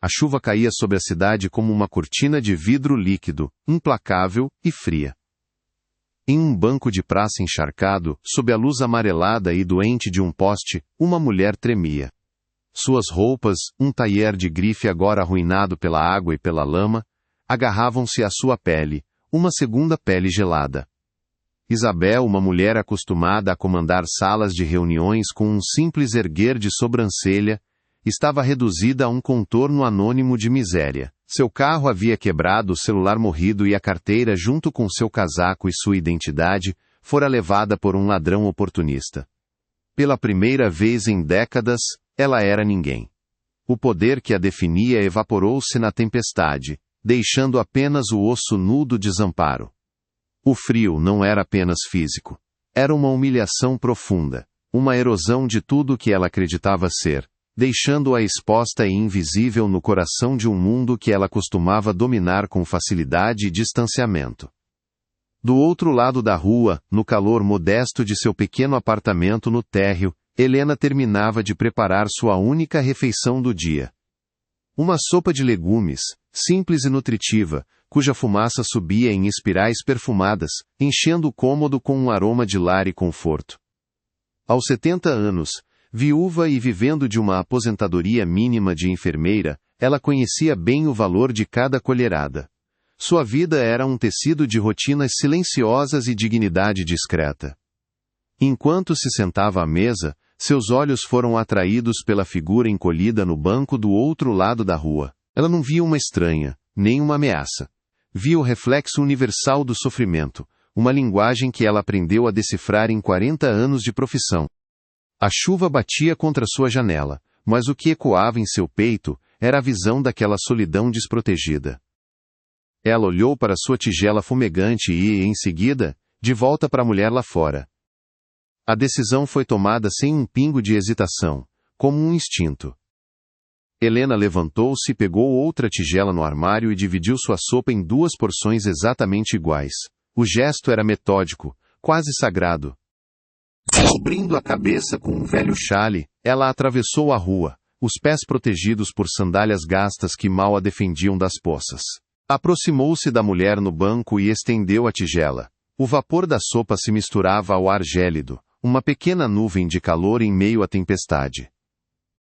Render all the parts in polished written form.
A chuva caía sobre a cidade como uma cortina de vidro líquido, implacável e fria. Em um banco de praça encharcado, sob a luz amarelada e doente de um poste, uma mulher tremia. Suas roupas, um taier de grife agora arruinado pela água e pela lama, agarravam-se à sua pele, uma segunda pele gelada. Isabel, uma mulher acostumada a comandar salas de reuniões com um simples erguer de sobrancelha, estava reduzida a um contorno anônimo de miséria. Seu carro havia quebrado, o celular morrido e a carteira junto com seu casaco e sua identidade fora levada por um ladrão oportunista. Pela primeira vez em décadas, ela era ninguém. O poder que a definia evaporou-se na tempestade, deixando apenas o osso nu do desamparo. O frio não era apenas físico. Era uma humilhação profunda, uma erosão de tudo o que ela acreditava ser, deixando-a exposta e invisível no coração de um mundo que ela costumava dominar com facilidade e distanciamento. Do outro lado da rua, no calor modesto de seu pequeno apartamento no térreo, Helena terminava de preparar sua única refeição do dia. Uma sopa de legumes, simples e nutritiva, cuja fumaça subia em espirais perfumadas, enchendo o cômodo com um aroma de lar e conforto. Aos 70 anos, viúva e vivendo de uma aposentadoria mínima de enfermeira, ela conhecia bem o valor de cada colherada. Sua vida era um tecido de rotinas silenciosas e dignidade discreta. Enquanto se sentava à mesa, seus olhos foram atraídos pela figura encolhida no banco do outro lado da rua. Ela não via uma estranha, nem uma ameaça. Via o reflexo universal do sofrimento, uma linguagem que ela aprendeu a decifrar em 40 anos de profissão. A chuva batia contra sua janela, mas o que ecoava em seu peito era a visão daquela solidão desprotegida. Ela olhou para sua tigela fumegante e, em seguida, de volta para a mulher lá fora. A decisão foi tomada sem um pingo de hesitação, como um instinto. Helena levantou-se e pegou outra tigela no armário e dividiu sua sopa em 2 porções exatamente iguais. O gesto era metódico, quase sagrado. Cobrindo a cabeça com um velho chale, ela atravessou a rua, os pés protegidos por sandálias gastas que mal a defendiam das poças. Aproximou-se da mulher no banco e estendeu a tigela. O vapor da sopa se misturava ao ar gélido, uma pequena nuvem de calor em meio à tempestade.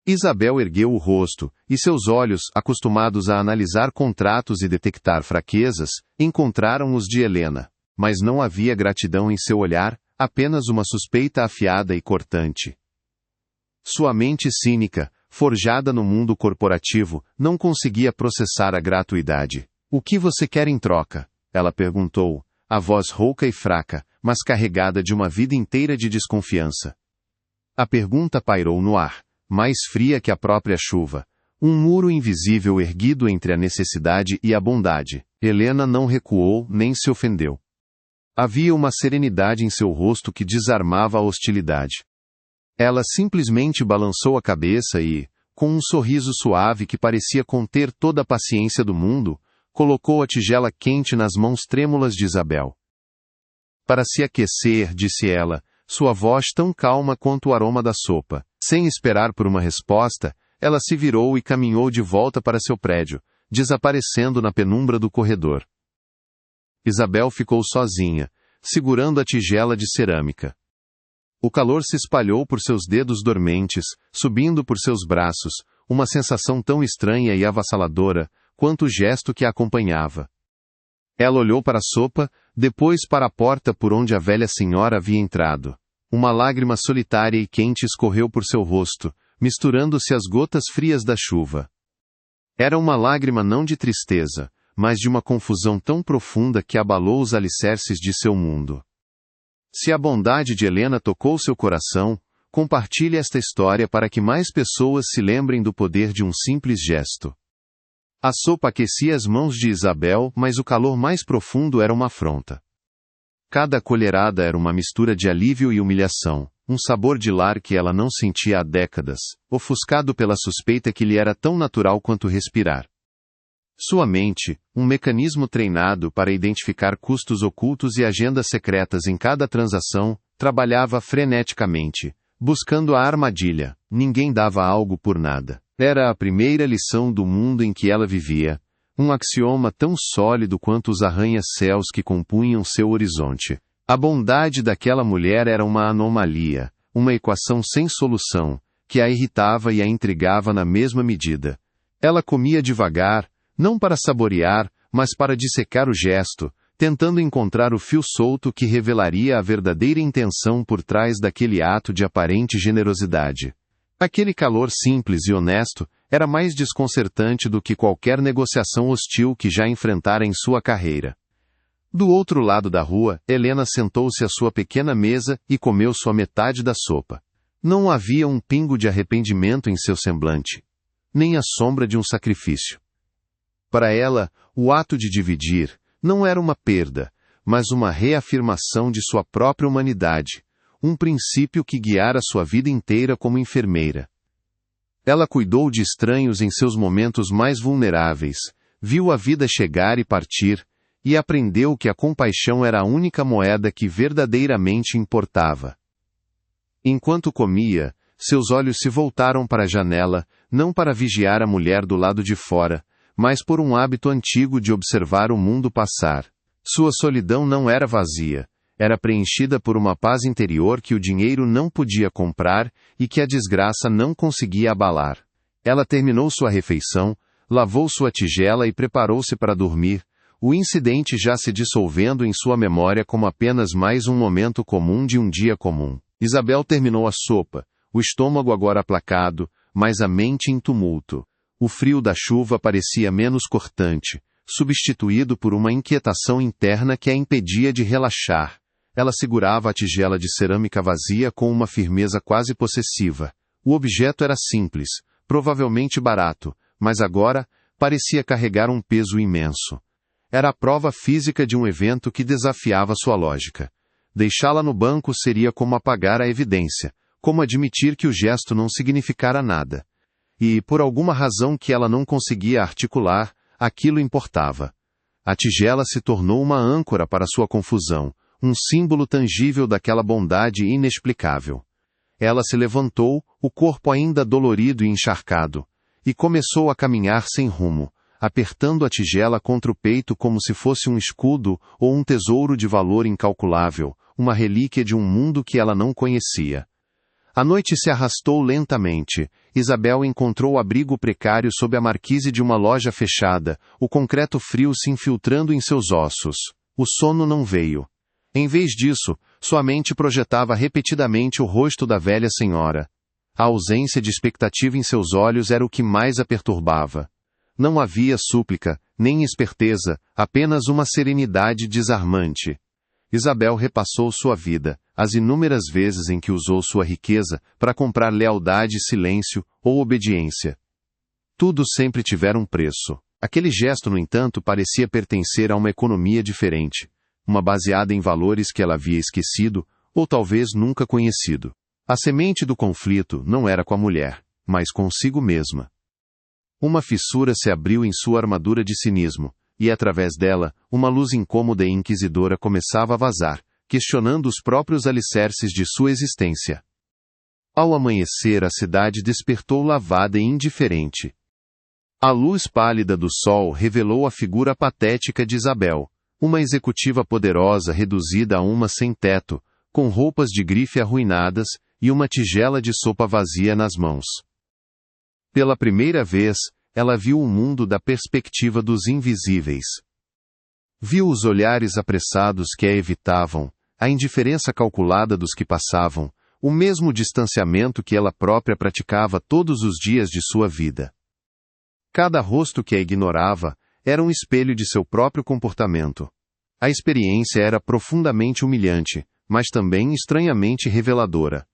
Isabel ergueu o rosto, e seus olhos, acostumados a analisar contratos e detectar fraquezas, encontraram os de Helena. Mas não havia gratidão em seu olhar, apenas uma suspeita afiada e cortante. Sua mente cínica, forjada no mundo corporativo, não conseguia processar a gratuidade. "O que você quer em troca?" ela perguntou, a voz rouca e fraca, mas carregada de uma vida inteira de desconfiança. A pergunta pairou no ar, mais fria que a própria chuva. Um muro invisível erguido entre a necessidade e a bondade. Helena não recuou nem se ofendeu. Havia uma serenidade em seu rosto que desarmava a hostilidade. Ela simplesmente balançou a cabeça e, com um sorriso suave que parecia conter toda a paciência do mundo, colocou a tigela quente nas mãos trêmulas de Isabel. "Para se aquecer", disse ela, sua voz tão calma quanto o aroma da sopa. Sem esperar por uma resposta, ela se virou e caminhou de volta para seu prédio, desaparecendo na penumbra do corredor. Isabel ficou sozinha, segurando a tigela de cerâmica. O calor se espalhou por seus dedos dormentes, subindo por seus braços, uma sensação tão estranha e avassaladora, quanto o gesto que a acompanhava. Ela olhou para a sopa, depois para a porta por onde a velha senhora havia entrado. Uma lágrima solitária e quente escorreu por seu rosto, misturando-se às gotas frias da chuva. Era uma lágrima não de tristeza, mas de uma confusão tão profunda que abalou os alicerces de seu mundo. Se a bondade de Helena tocou seu coração, compartilhe esta história para que mais pessoas se lembrem do poder de um simples gesto. A sopa aquecia as mãos de Isabel, mas o calor mais profundo era uma afronta. Cada colherada era uma mistura de alívio e humilhação, um sabor de lar que ela não sentia há décadas, ofuscado pela suspeita que lhe era tão natural quanto respirar. Sua mente, um mecanismo treinado para identificar custos ocultos e agendas secretas em cada transação, trabalhava freneticamente, buscando a armadilha. Ninguém dava algo por nada. Era a primeira lição do mundo em que ela vivia, um axioma tão sólido quanto os arranha-céus que compunham seu horizonte. A bondade daquela mulher era uma anomalia, uma equação sem solução, que a irritava e a intrigava na mesma medida. Ela comia devagar, não para saborear, mas para dissecar o gesto, tentando encontrar o fio solto que revelaria a verdadeira intenção por trás daquele ato de aparente generosidade. Aquele calor simples e honesto era mais desconcertante do que qualquer negociação hostil que já enfrentara em sua carreira. Do outro lado da rua, Helena sentou-se à sua pequena mesa e comeu sua metade da sopa. Não havia um pingo de arrependimento em seu semblante, nem a sombra de um sacrifício. Para ela, o ato de dividir não era uma perda, mas uma reafirmação de sua própria humanidade, um princípio que guiara sua vida inteira como enfermeira. Ela cuidou de estranhos em seus momentos mais vulneráveis, viu a vida chegar e partir, e aprendeu que a compaixão era a única moeda que verdadeiramente importava. Enquanto comia, seus olhos se voltaram para a janela, não para vigiar a mulher do lado de fora, mas por um hábito antigo de observar o mundo passar. Sua solidão não era vazia, era preenchida por uma paz interior que o dinheiro não podia comprar e que a desgraça não conseguia abalar. Ela terminou sua refeição, lavou sua tigela e preparou-se para dormir, o incidente já se dissolvendo em sua memória como apenas mais um momento comum de um dia comum. Isabel terminou a sopa, o estômago agora aplacado, mas a mente em tumulto. O frio da chuva parecia menos cortante, substituído por uma inquietação interna que a impedia de relaxar. Ela segurava a tigela de cerâmica vazia com uma firmeza quase possessiva. O objeto era simples, provavelmente barato, mas agora parecia carregar um peso imenso. Era a prova física de um evento que desafiava sua lógica. Deixá-la no banco seria como apagar a evidência, como admitir que o gesto não significara nada. E, por alguma razão que ela não conseguia articular, aquilo importava. A tigela se tornou uma âncora para sua confusão, um símbolo tangível daquela bondade inexplicável. Ela se levantou, o corpo ainda dolorido e encharcado, e começou a caminhar sem rumo, apertando a tigela contra o peito como se fosse um escudo ou um tesouro de valor incalculável, uma relíquia de um mundo que ela não conhecia. A noite se arrastou lentamente. Isabel encontrou abrigo precário sob a marquise de uma loja fechada, o concreto frio se infiltrando em seus ossos. O sono não veio. Em vez disso, sua mente projetava repetidamente o rosto da velha senhora. A ausência de expectativa em seus olhos era o que mais a perturbava. Não havia súplica, nem esperteza, apenas uma serenidade desarmante. Isabel repassou sua vida, as inúmeras vezes em que usou sua riqueza para comprar lealdade, silêncio ou obediência. Tudo sempre tivera um preço. Aquele gesto, no entanto, parecia pertencer a uma economia diferente, uma baseada em valores que ela havia esquecido, ou talvez nunca conhecido. A semente do conflito não era com a mulher, mas consigo mesma. Uma fissura se abriu em sua armadura de cinismo, e através dela, uma luz incômoda e inquisidora começava a vazar, questionando os próprios alicerces de sua existência. Ao amanhecer, a cidade despertou lavada e indiferente. A luz pálida do sol revelou a figura patética de Isabel, uma executiva poderosa reduzida a uma sem-teto, com roupas de grife arruinadas e uma tigela de sopa vazia nas mãos. Pela primeira vez, ela viu o mundo da perspectiva dos invisíveis. Viu os olhares apressados que a evitavam, a indiferença calculada dos que passavam, o mesmo distanciamento que ela própria praticava todos os dias de sua vida. Cada rosto que a ignorava era um espelho de seu próprio comportamento. A experiência era profundamente humilhante, mas também estranhamente reveladora.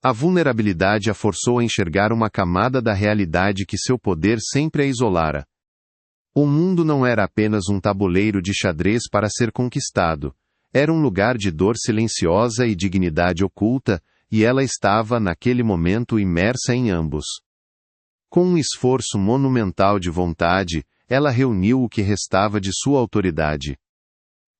A vulnerabilidade a forçou a enxergar uma camada da realidade que seu poder sempre a isolara. O mundo não era apenas um tabuleiro de xadrez para ser conquistado. Era um lugar de dor silenciosa e dignidade oculta, e ela estava, naquele momento, imersa em ambos. Com um esforço monumental de vontade, ela reuniu o que restava de sua autoridade.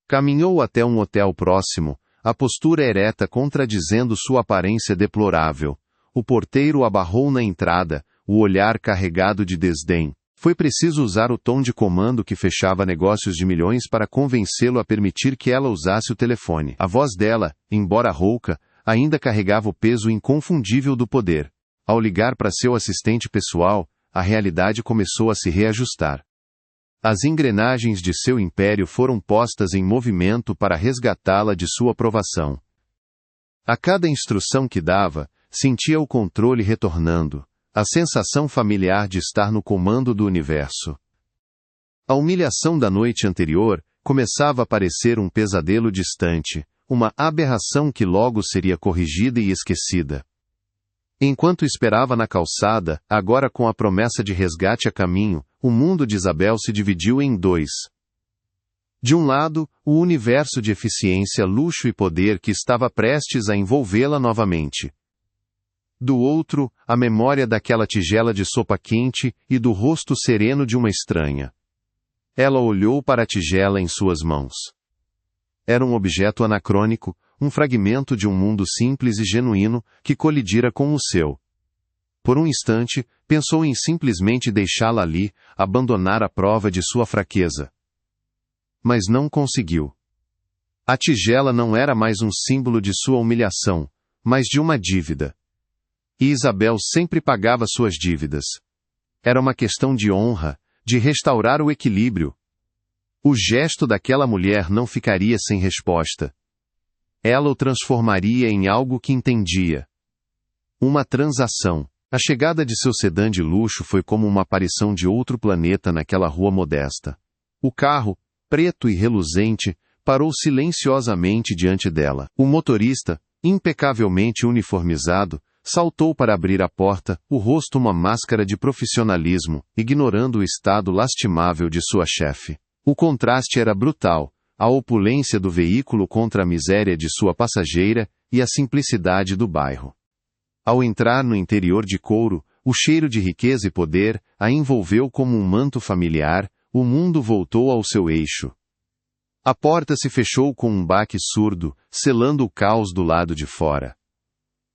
Caminhou até um hotel próximo, a postura ereta contradizendo sua aparência deplorável. O porteiro a barrou na entrada, o olhar carregado de desdém. Foi preciso usar o tom de comando que fechava negócios de milhões para convencê-lo a permitir que ela usasse o telefone. A voz dela, embora rouca, ainda carregava o peso inconfundível do poder. Ao ligar para seu assistente pessoal, a realidade começou a se reajustar. As engrenagens de seu império foram postas em movimento para resgatá-la de sua provação. A cada instrução que dava, sentia o controle retornando, a sensação familiar de estar no comando do universo. A humilhação da noite anterior começava a parecer um pesadelo distante, uma aberração que logo seria corrigida e esquecida. Enquanto esperava na calçada, agora com a promessa de resgate a caminho, o mundo de Isabel se dividiu em dois. De um lado, o universo de eficiência, luxo e poder que estava prestes a envolvê-la novamente. Do outro, a memória daquela tigela de sopa quente e do rosto sereno de uma estranha. Ela olhou para a tigela em suas mãos. Era um objeto anacrônico, um fragmento de um mundo simples e genuíno que colidira com o seu. Por um instante, pensou em simplesmente deixá-la ali, abandonar a prova de sua fraqueza. Mas não conseguiu. A tigela não era mais um símbolo de sua humilhação, mas de uma dívida. E Isabel sempre pagava suas dívidas. Era uma questão de honra, de restaurar o equilíbrio. O gesto daquela mulher não ficaria sem resposta. Ela o transformaria em algo que entendia. Uma transação. A chegada de seu sedã de luxo foi como uma aparição de outro planeta naquela rua modesta. O carro, preto e reluzente, parou silenciosamente diante dela. O motorista, impecavelmente uniformizado, saltou para abrir a porta, o rosto uma máscara de profissionalismo, ignorando o estado lastimável de sua chefe. O contraste era brutal, a opulência do veículo contra a miséria de sua passageira e a simplicidade do bairro. Ao entrar no interior de couro, o cheiro de riqueza e poder a envolveu como um manto familiar, o mundo voltou ao seu eixo. A porta se fechou com um baque surdo, selando o caos do lado de fora.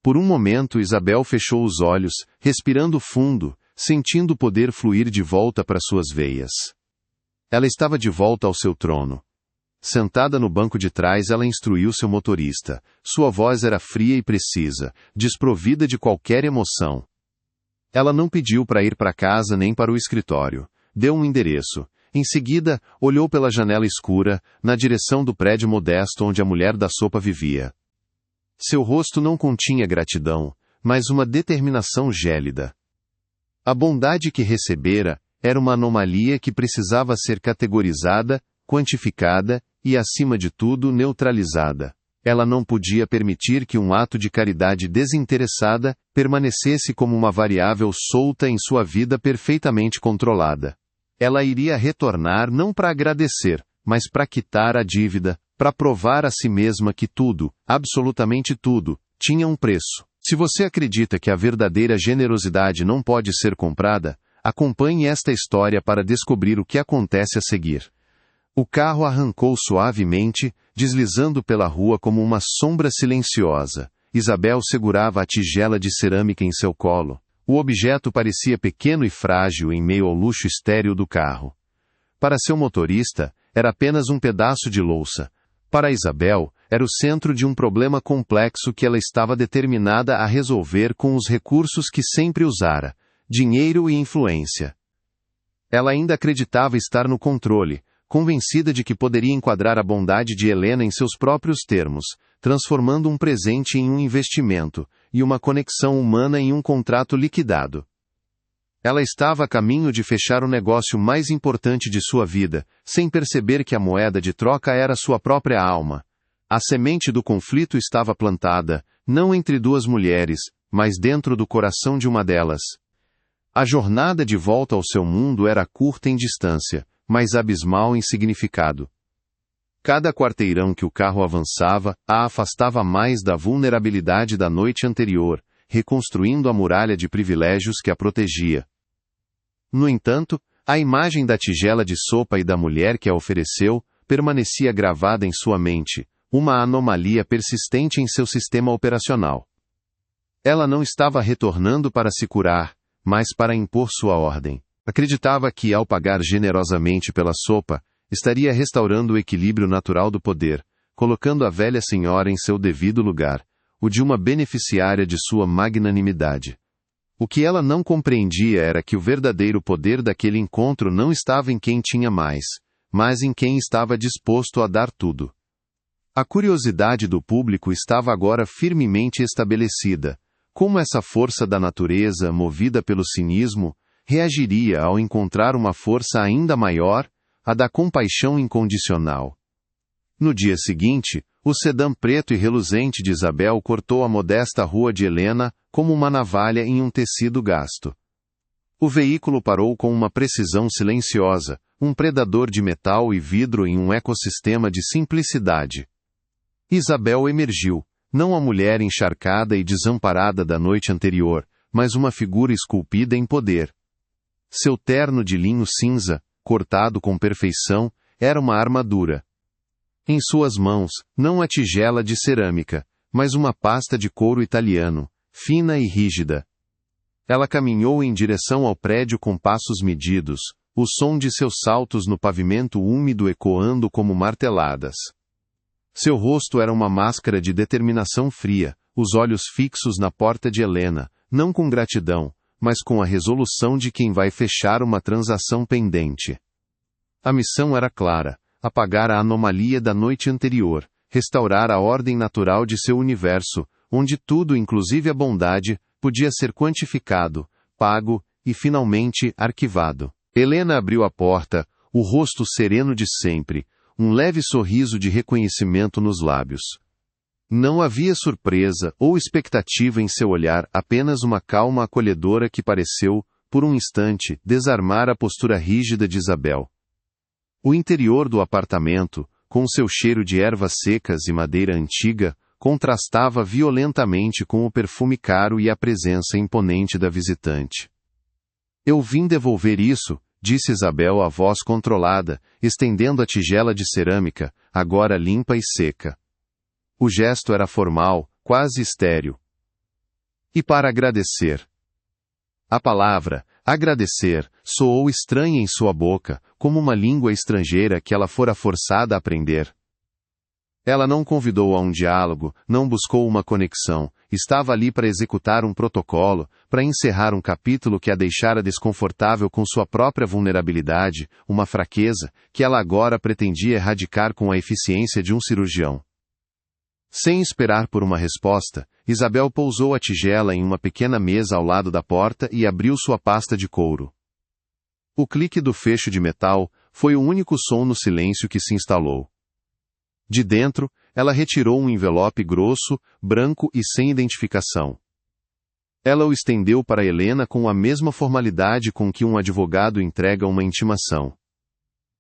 Por um momento Isabel fechou os olhos, respirando fundo, sentindo o poder fluir de volta para suas veias. Ela estava de volta ao seu trono. Sentada no banco de trás, ela instruiu seu motorista. Sua voz era fria e precisa, desprovida de qualquer emoção. Ela não pediu para ir para casa nem para o escritório. Deu um endereço. Em seguida, olhou pela janela escura, na direção do prédio modesto onde a mulher da sopa vivia. Seu rosto não continha gratidão, mas uma determinação gélida. A bondade que recebera era uma anomalia que precisava ser categorizada, quantificada e, acima de tudo, neutralizada. Ela não podia permitir que um ato de caridade desinteressada permanecesse como uma variável solta em sua vida perfeitamente controlada. Ela iria retornar não para agradecer, mas para quitar a dívida, para provar a si mesma que tudo, absolutamente tudo, tinha um preço. Se você acredita que a verdadeira generosidade não pode ser comprada, acompanhe esta história para descobrir o que acontece a seguir. O carro arrancou suavemente, deslizando pela rua como uma sombra silenciosa. Isabel segurava a tigela de cerâmica em seu colo. O objeto parecia pequeno e frágil em meio ao luxo estéril do carro. Para seu motorista, era apenas um pedaço de louça. Para Isabel, era o centro de um problema complexo que ela estava determinada a resolver com os recursos que sempre usara: dinheiro e influência. Ela ainda acreditava estar no controle, convencida de que poderia enquadrar a bondade de Helena em seus próprios termos, transformando um presente em um investimento, e uma conexão humana em um contrato liquidado. Ela estava a caminho de fechar o negócio mais importante de sua vida, sem perceber que a moeda de troca era sua própria alma. A semente do conflito estava plantada, não entre duas mulheres, mas dentro do coração de uma delas. A jornada de volta ao seu mundo era curta em distância, mas abismal em significado. Cada quarteirão que o carro avançava, a afastava mais da vulnerabilidade da noite anterior, reconstruindo a muralha de privilégios que a protegia. No entanto, a imagem da tigela de sopa e da mulher que a ofereceu, permanecia gravada em sua mente, uma anomalia persistente em seu sistema operacional. Ela não estava retornando para se curar, mas para impor sua ordem. Acreditava que, ao pagar generosamente pela sopa, estaria restaurando o equilíbrio natural do poder, colocando a velha senhora em seu devido lugar, o de uma beneficiária de sua magnanimidade. O que ela não compreendia era que o verdadeiro poder daquele encontro não estava em quem tinha mais, mas em quem estava disposto a dar tudo. A curiosidade do público estava agora firmemente estabelecida. Como essa força da natureza, movida pelo cinismo, reagiria ao encontrar uma força ainda maior, a da compaixão incondicional. No dia seguinte, o sedã preto e reluzente de Isabel cortou a modesta rua de Helena como uma navalha em um tecido gasto. O veículo parou com uma precisão silenciosa, um predador de metal e vidro em um ecossistema de simplicidade. Isabel emergiu, não a mulher encharcada e desamparada da noite anterior, mas uma figura esculpida em poder. Seu terno de linho cinza, cortado com perfeição, era uma armadura. Em suas mãos, não a tigela de cerâmica, mas uma pasta de couro italiano, fina e rígida. Ela caminhou em direção ao prédio com passos medidos, o som de seus saltos no pavimento úmido ecoando como marteladas. Seu rosto era uma máscara de determinação fria, os olhos fixos na porta de Helena, não com gratidão, mas com a resolução de quem vai fechar uma transação pendente. A missão era clara: apagar a anomalia da noite anterior, restaurar a ordem natural de seu universo, onde tudo, inclusive a bondade, podia ser quantificado, pago e finalmente arquivado. Helena abriu a porta, o rosto sereno de sempre, um leve sorriso de reconhecimento nos lábios. Não havia surpresa ou expectativa em seu olhar, apenas uma calma acolhedora que pareceu, por um instante, desarmar a postura rígida de Isabel. O interior do apartamento, com seu cheiro de ervas secas e madeira antiga, contrastava violentamente com o perfume caro e a presença imponente da visitante. Eu vim devolver isso, disse Isabel a voz controlada, estendendo a tigela de cerâmica, agora limpa e seca. O gesto era formal, quase estéril. E para agradecer. A palavra, agradecer, soou estranha em sua boca, como uma língua estrangeira que ela fora forçada a aprender. Ela não convidou a um diálogo, não buscou uma conexão, estava ali para executar um protocolo, para encerrar um capítulo que a deixara desconfortável com sua própria vulnerabilidade, uma fraqueza, que ela agora pretendia erradicar com a eficiência de um cirurgião. Sem esperar por uma resposta, Isabel pousou a tigela em uma pequena mesa ao lado da porta e abriu sua pasta de couro. O clique do fecho de metal foi o único som no silêncio que se instalou. De dentro, ela retirou um envelope grosso, branco e sem identificação. Ela o estendeu para Helena com a mesma formalidade com que um advogado entrega uma intimação.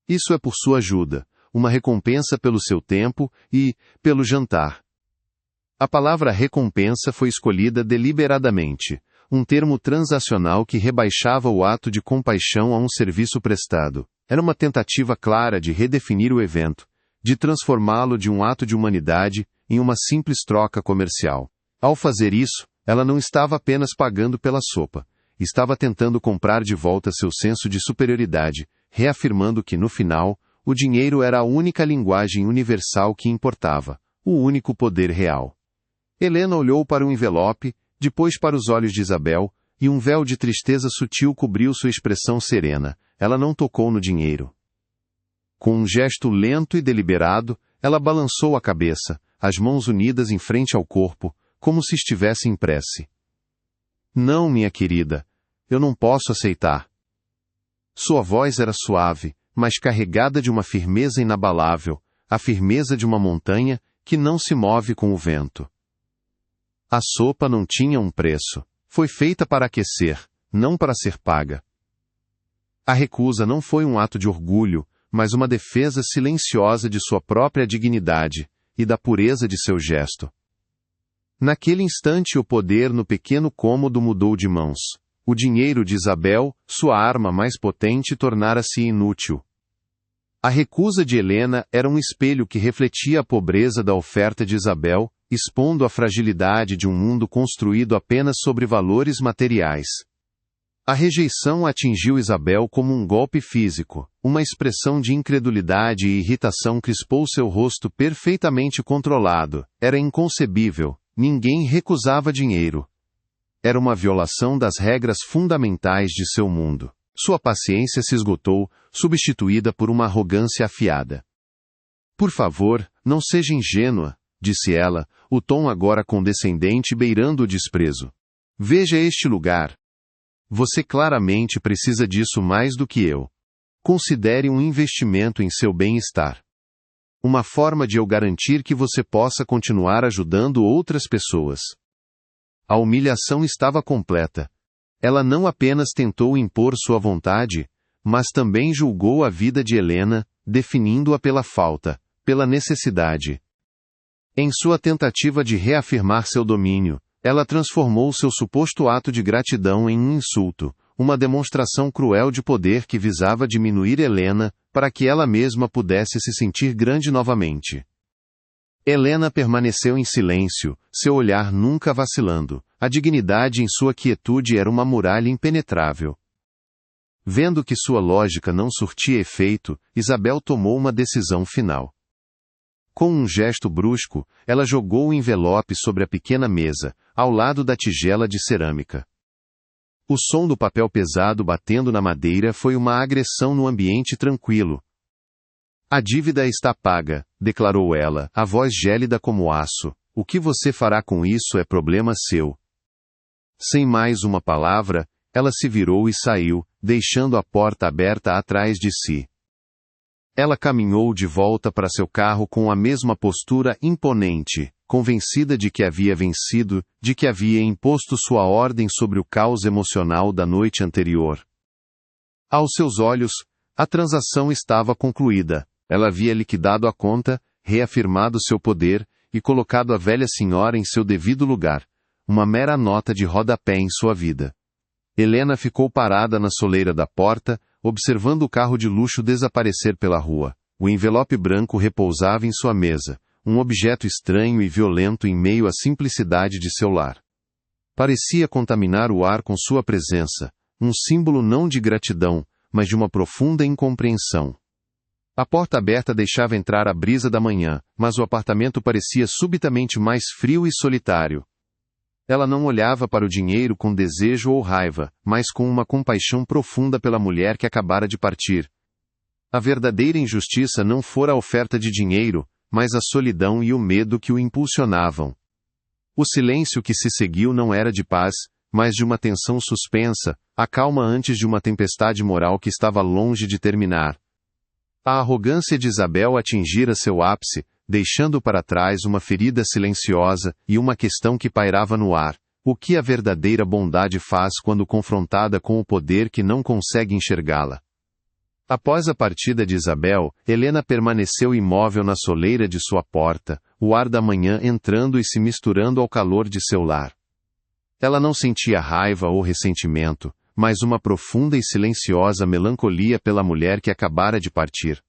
Isso é por sua ajuda, uma recompensa pelo seu tempo e, pelo jantar. A palavra recompensa foi escolhida deliberadamente, um termo transacional que rebaixava o ato de compaixão a um serviço prestado. Era uma tentativa clara de redefinir o evento, de transformá-lo de um ato de humanidade em uma simples troca comercial. Ao fazer isso, ela não estava apenas pagando pela sopa, estava tentando comprar de volta seu senso de superioridade, reafirmando que, no final, o dinheiro era a única linguagem universal que importava, o único poder real. Helena olhou para o envelope, depois para os olhos de Isabel, e um véu de tristeza sutil cobriu sua expressão serena. Ela não tocou no dinheiro. Com um gesto lento e deliberado, ela balançou a cabeça, as mãos unidas em frente ao corpo, como se estivesse em prece. Não, minha querida, eu não posso aceitar. Sua voz era suave, mas carregada de uma firmeza inabalável, a firmeza de uma montanha que não se move com o vento. A sopa não tinha um preço. Foi feita para aquecer, não para ser paga. A recusa não foi um ato de orgulho, mas uma defesa silenciosa de sua própria dignidade e da pureza de seu gesto. Naquele instante o poder no pequeno cômodo mudou de mãos. O dinheiro de Isabel, sua arma mais potente, tornara-se inútil. A recusa de Helena era um espelho que refletia a pobreza da oferta de Isabel, expondo a fragilidade de um mundo construído apenas sobre valores materiais. A rejeição atingiu Isabel como um golpe físico. Uma expressão de incredulidade e irritação crispou seu rosto perfeitamente controlado. Era inconcebível. Ninguém recusava dinheiro. Era uma violação das regras fundamentais de seu mundo. Sua paciência se esgotou, substituída por uma arrogância afiada. Por favor, não seja ingênua, disse ela, o tom agora condescendente beirando o desprezo. Veja este lugar. Você claramente precisa disso mais do que eu. Considere um investimento em seu bem-estar. Uma forma de eu garantir que você possa continuar ajudando outras pessoas. A humilhação estava completa. Ela não apenas tentou impor sua vontade, mas também julgou a vida de Helena, definindo-a pela falta, pela necessidade. Em sua tentativa de reafirmar seu domínio, ela transformou seu suposto ato de gratidão em um insulto, uma demonstração cruel de poder que visava diminuir Helena, para que ela mesma pudesse se sentir grande novamente. Helena permaneceu em silêncio, seu olhar nunca vacilando. A dignidade em sua quietude era uma muralha impenetrável. Vendo que sua lógica não surtia efeito, Isabel tomou uma decisão final. Com um gesto brusco, ela jogou o envelope sobre a pequena mesa, ao lado da tigela de cerâmica. O som do papel pesado batendo na madeira foi uma agressão no ambiente tranquilo. A dívida está paga, declarou ela, a voz gélida como aço. O que você fará com isso é problema seu. Sem mais uma palavra, ela se virou e saiu, deixando a porta aberta atrás de si. Ela caminhou de volta para seu carro com a mesma postura imponente, convencida de que havia vencido, de que havia imposto sua ordem sobre o caos emocional da noite anterior. Aos seus olhos, a transação estava concluída. Ela havia liquidado a conta, reafirmado seu poder e colocado a velha senhora em seu devido lugar, uma mera nota de rodapé em sua vida. Helena ficou parada na soleira da porta, observando o carro de luxo desaparecer pela rua. O envelope branco repousava em sua mesa, um objeto estranho e violento em meio à simplicidade de seu lar. Parecia contaminar o ar com sua presença, um símbolo não de gratidão, mas de uma profunda incompreensão. A porta aberta deixava entrar a brisa da manhã, mas o apartamento parecia subitamente mais frio e solitário. Ela não olhava para o dinheiro com desejo ou raiva, mas com uma compaixão profunda pela mulher que acabara de partir. A verdadeira injustiça não fora a oferta de dinheiro, mas a solidão e o medo que o impulsionavam. O silêncio que se seguiu não era de paz, mas de uma tensão suspensa, a calma antes de uma tempestade moral que estava longe de terminar. A arrogância de Isabel atingira seu ápice, deixando para trás uma ferida silenciosa e uma questão que pairava no ar. O que a verdadeira bondade faz quando confrontada com o poder que não consegue enxergá-la? Após a partida de Isabel, Helena permaneceu imóvel na soleira de sua porta, o ar da manhã entrando e se misturando ao calor de seu lar. Ela não sentia raiva ou ressentimento, mas uma profunda e silenciosa melancolia pela mulher que acabara de partir.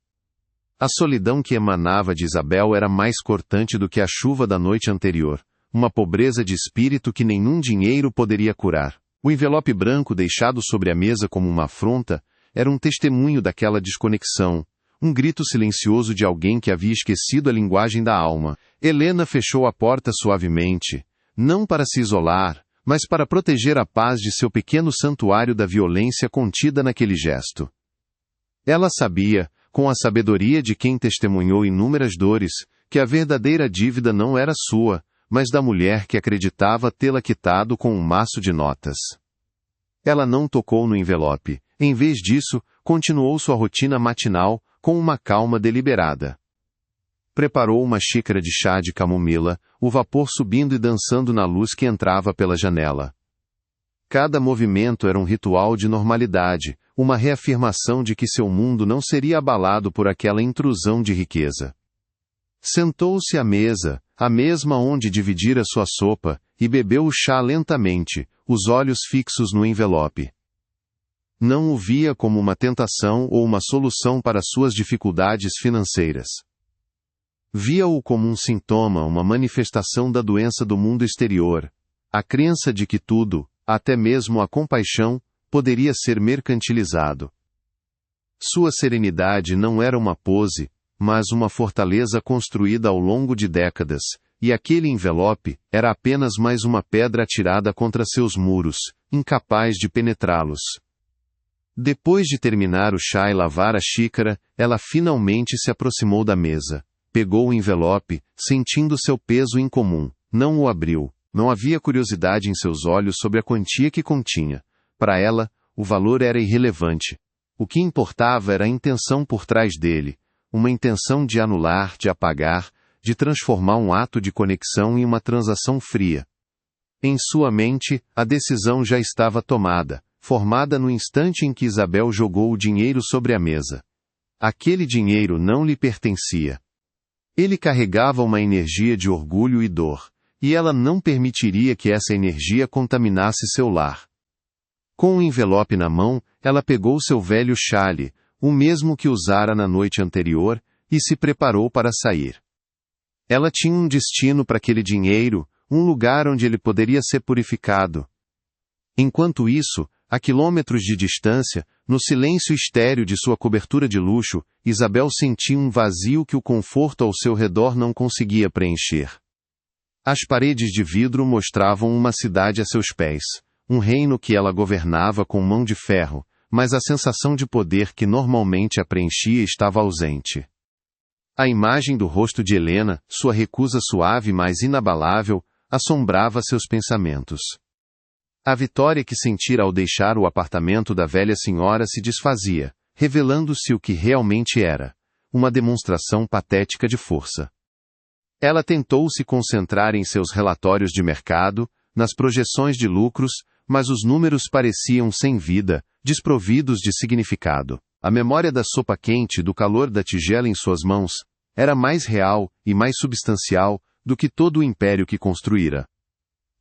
A solidão que emanava de Isabel era mais cortante do que a chuva da noite anterior, uma pobreza de espírito que nenhum dinheiro poderia curar. O envelope branco deixado sobre a mesa como uma afronta era um testemunho daquela desconexão, um grito silencioso de alguém que havia esquecido a linguagem da alma. Helena fechou a porta suavemente, não para se isolar, mas para proteger a paz de seu pequeno santuário da violência contida naquele gesto. Ela sabia, com a sabedoria de quem testemunhou inúmeras dores, que a verdadeira dívida não era sua, mas da mulher que acreditava tê-la quitado com um maço de notas. Ela não tocou no envelope. Em vez disso, continuou sua rotina matinal, com uma calma deliberada. Preparou uma xícara de chá de camomila, o vapor subindo e dançando na luz que entrava pela janela. Cada movimento era um ritual de normalidade, uma reafirmação de que seu mundo não seria abalado por aquela intrusão de riqueza. Sentou-se à mesa, a mesma onde dividira sua sopa, e bebeu o chá lentamente, os olhos fixos no envelope. Não o via como uma tentação ou uma solução para suas dificuldades financeiras. Via-o como um sintoma, uma manifestação da doença do mundo exterior, a crença de que tudo, até mesmo a compaixão, poderia ser mercantilizado. Sua serenidade não era uma pose, mas uma fortaleza construída ao longo de décadas, e aquele envelope era apenas mais uma pedra atirada contra seus muros, incapaz de penetrá-los. Depois de terminar o chá e lavar a xícara, ela finalmente se aproximou da mesa. Pegou o envelope, sentindo seu peso incomum. Não o abriu. Não havia curiosidade em seus olhos sobre a quantia que continha. Para ela, o valor era irrelevante. O que importava era a intenção por trás dele. Uma intenção de anular, de apagar, de transformar um ato de conexão em uma transação fria. Em sua mente, a decisão já estava tomada, formada no instante em que Isabel jogou o dinheiro sobre a mesa. Aquele dinheiro não lhe pertencia. Ele carregava uma energia de orgulho e dor, e ela não permitiria que essa energia contaminasse seu lar. Com o envelope na mão, ela pegou seu velho chale, o mesmo que usara na noite anterior, e se preparou para sair. Ela tinha um destino para aquele dinheiro, um lugar onde ele poderia ser purificado. Enquanto isso, a quilômetros de distância, no silêncio estéril de sua cobertura de luxo, Isabel sentia um vazio que o conforto ao seu redor não conseguia preencher. As paredes de vidro mostravam uma cidade a seus pés, um reino que ela governava com mão de ferro, mas a sensação de poder que normalmente a preenchia estava ausente. A imagem do rosto de Helena, sua recusa suave mas inabalável, assombrava seus pensamentos. A vitória que sentira ao deixar o apartamento da velha senhora se desfazia, revelando-se o que realmente era, uma demonstração patética de força. Ela tentou se concentrar em seus relatórios de mercado, nas projeções de lucros, mas os números pareciam sem vida, desprovidos de significado. A memória da sopa quente e do calor da tigela em suas mãos era mais real e mais substancial do que todo o império que construíra.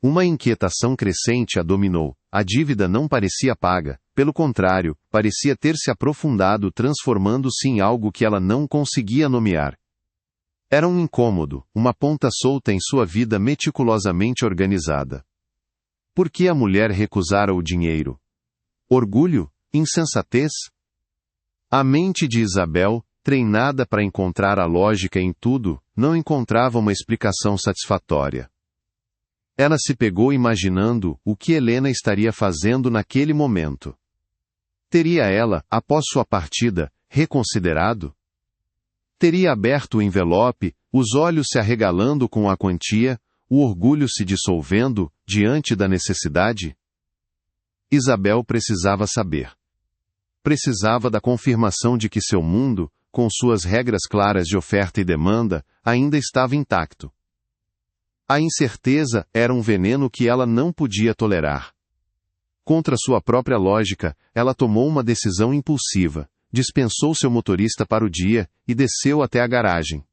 Uma inquietação crescente a dominou. A dívida não parecia paga, pelo contrário, parecia ter se aprofundado, transformando-se em algo que ela não conseguia nomear. Era um incômodo, uma ponta solta em sua vida meticulosamente organizada. Por que a mulher recusara o dinheiro? Orgulho? Insensatez? A mente de Isabel, treinada para encontrar a lógica em tudo, não encontrava uma explicação satisfatória. Ela se pegou imaginando o que Helena estaria fazendo naquele momento. Teria ela, após sua partida, reconsiderado? Teria aberto o envelope, os olhos se arregalando com a quantia, o orgulho se dissolvendo, diante da necessidade? Isabel precisava saber. Precisava da confirmação de que seu mundo, com suas regras claras de oferta e demanda, ainda estava intacto. A incerteza era um veneno que ela não podia tolerar. Contra sua própria lógica, ela tomou uma decisão impulsiva, dispensou seu motorista para o dia e desceu até a garagem.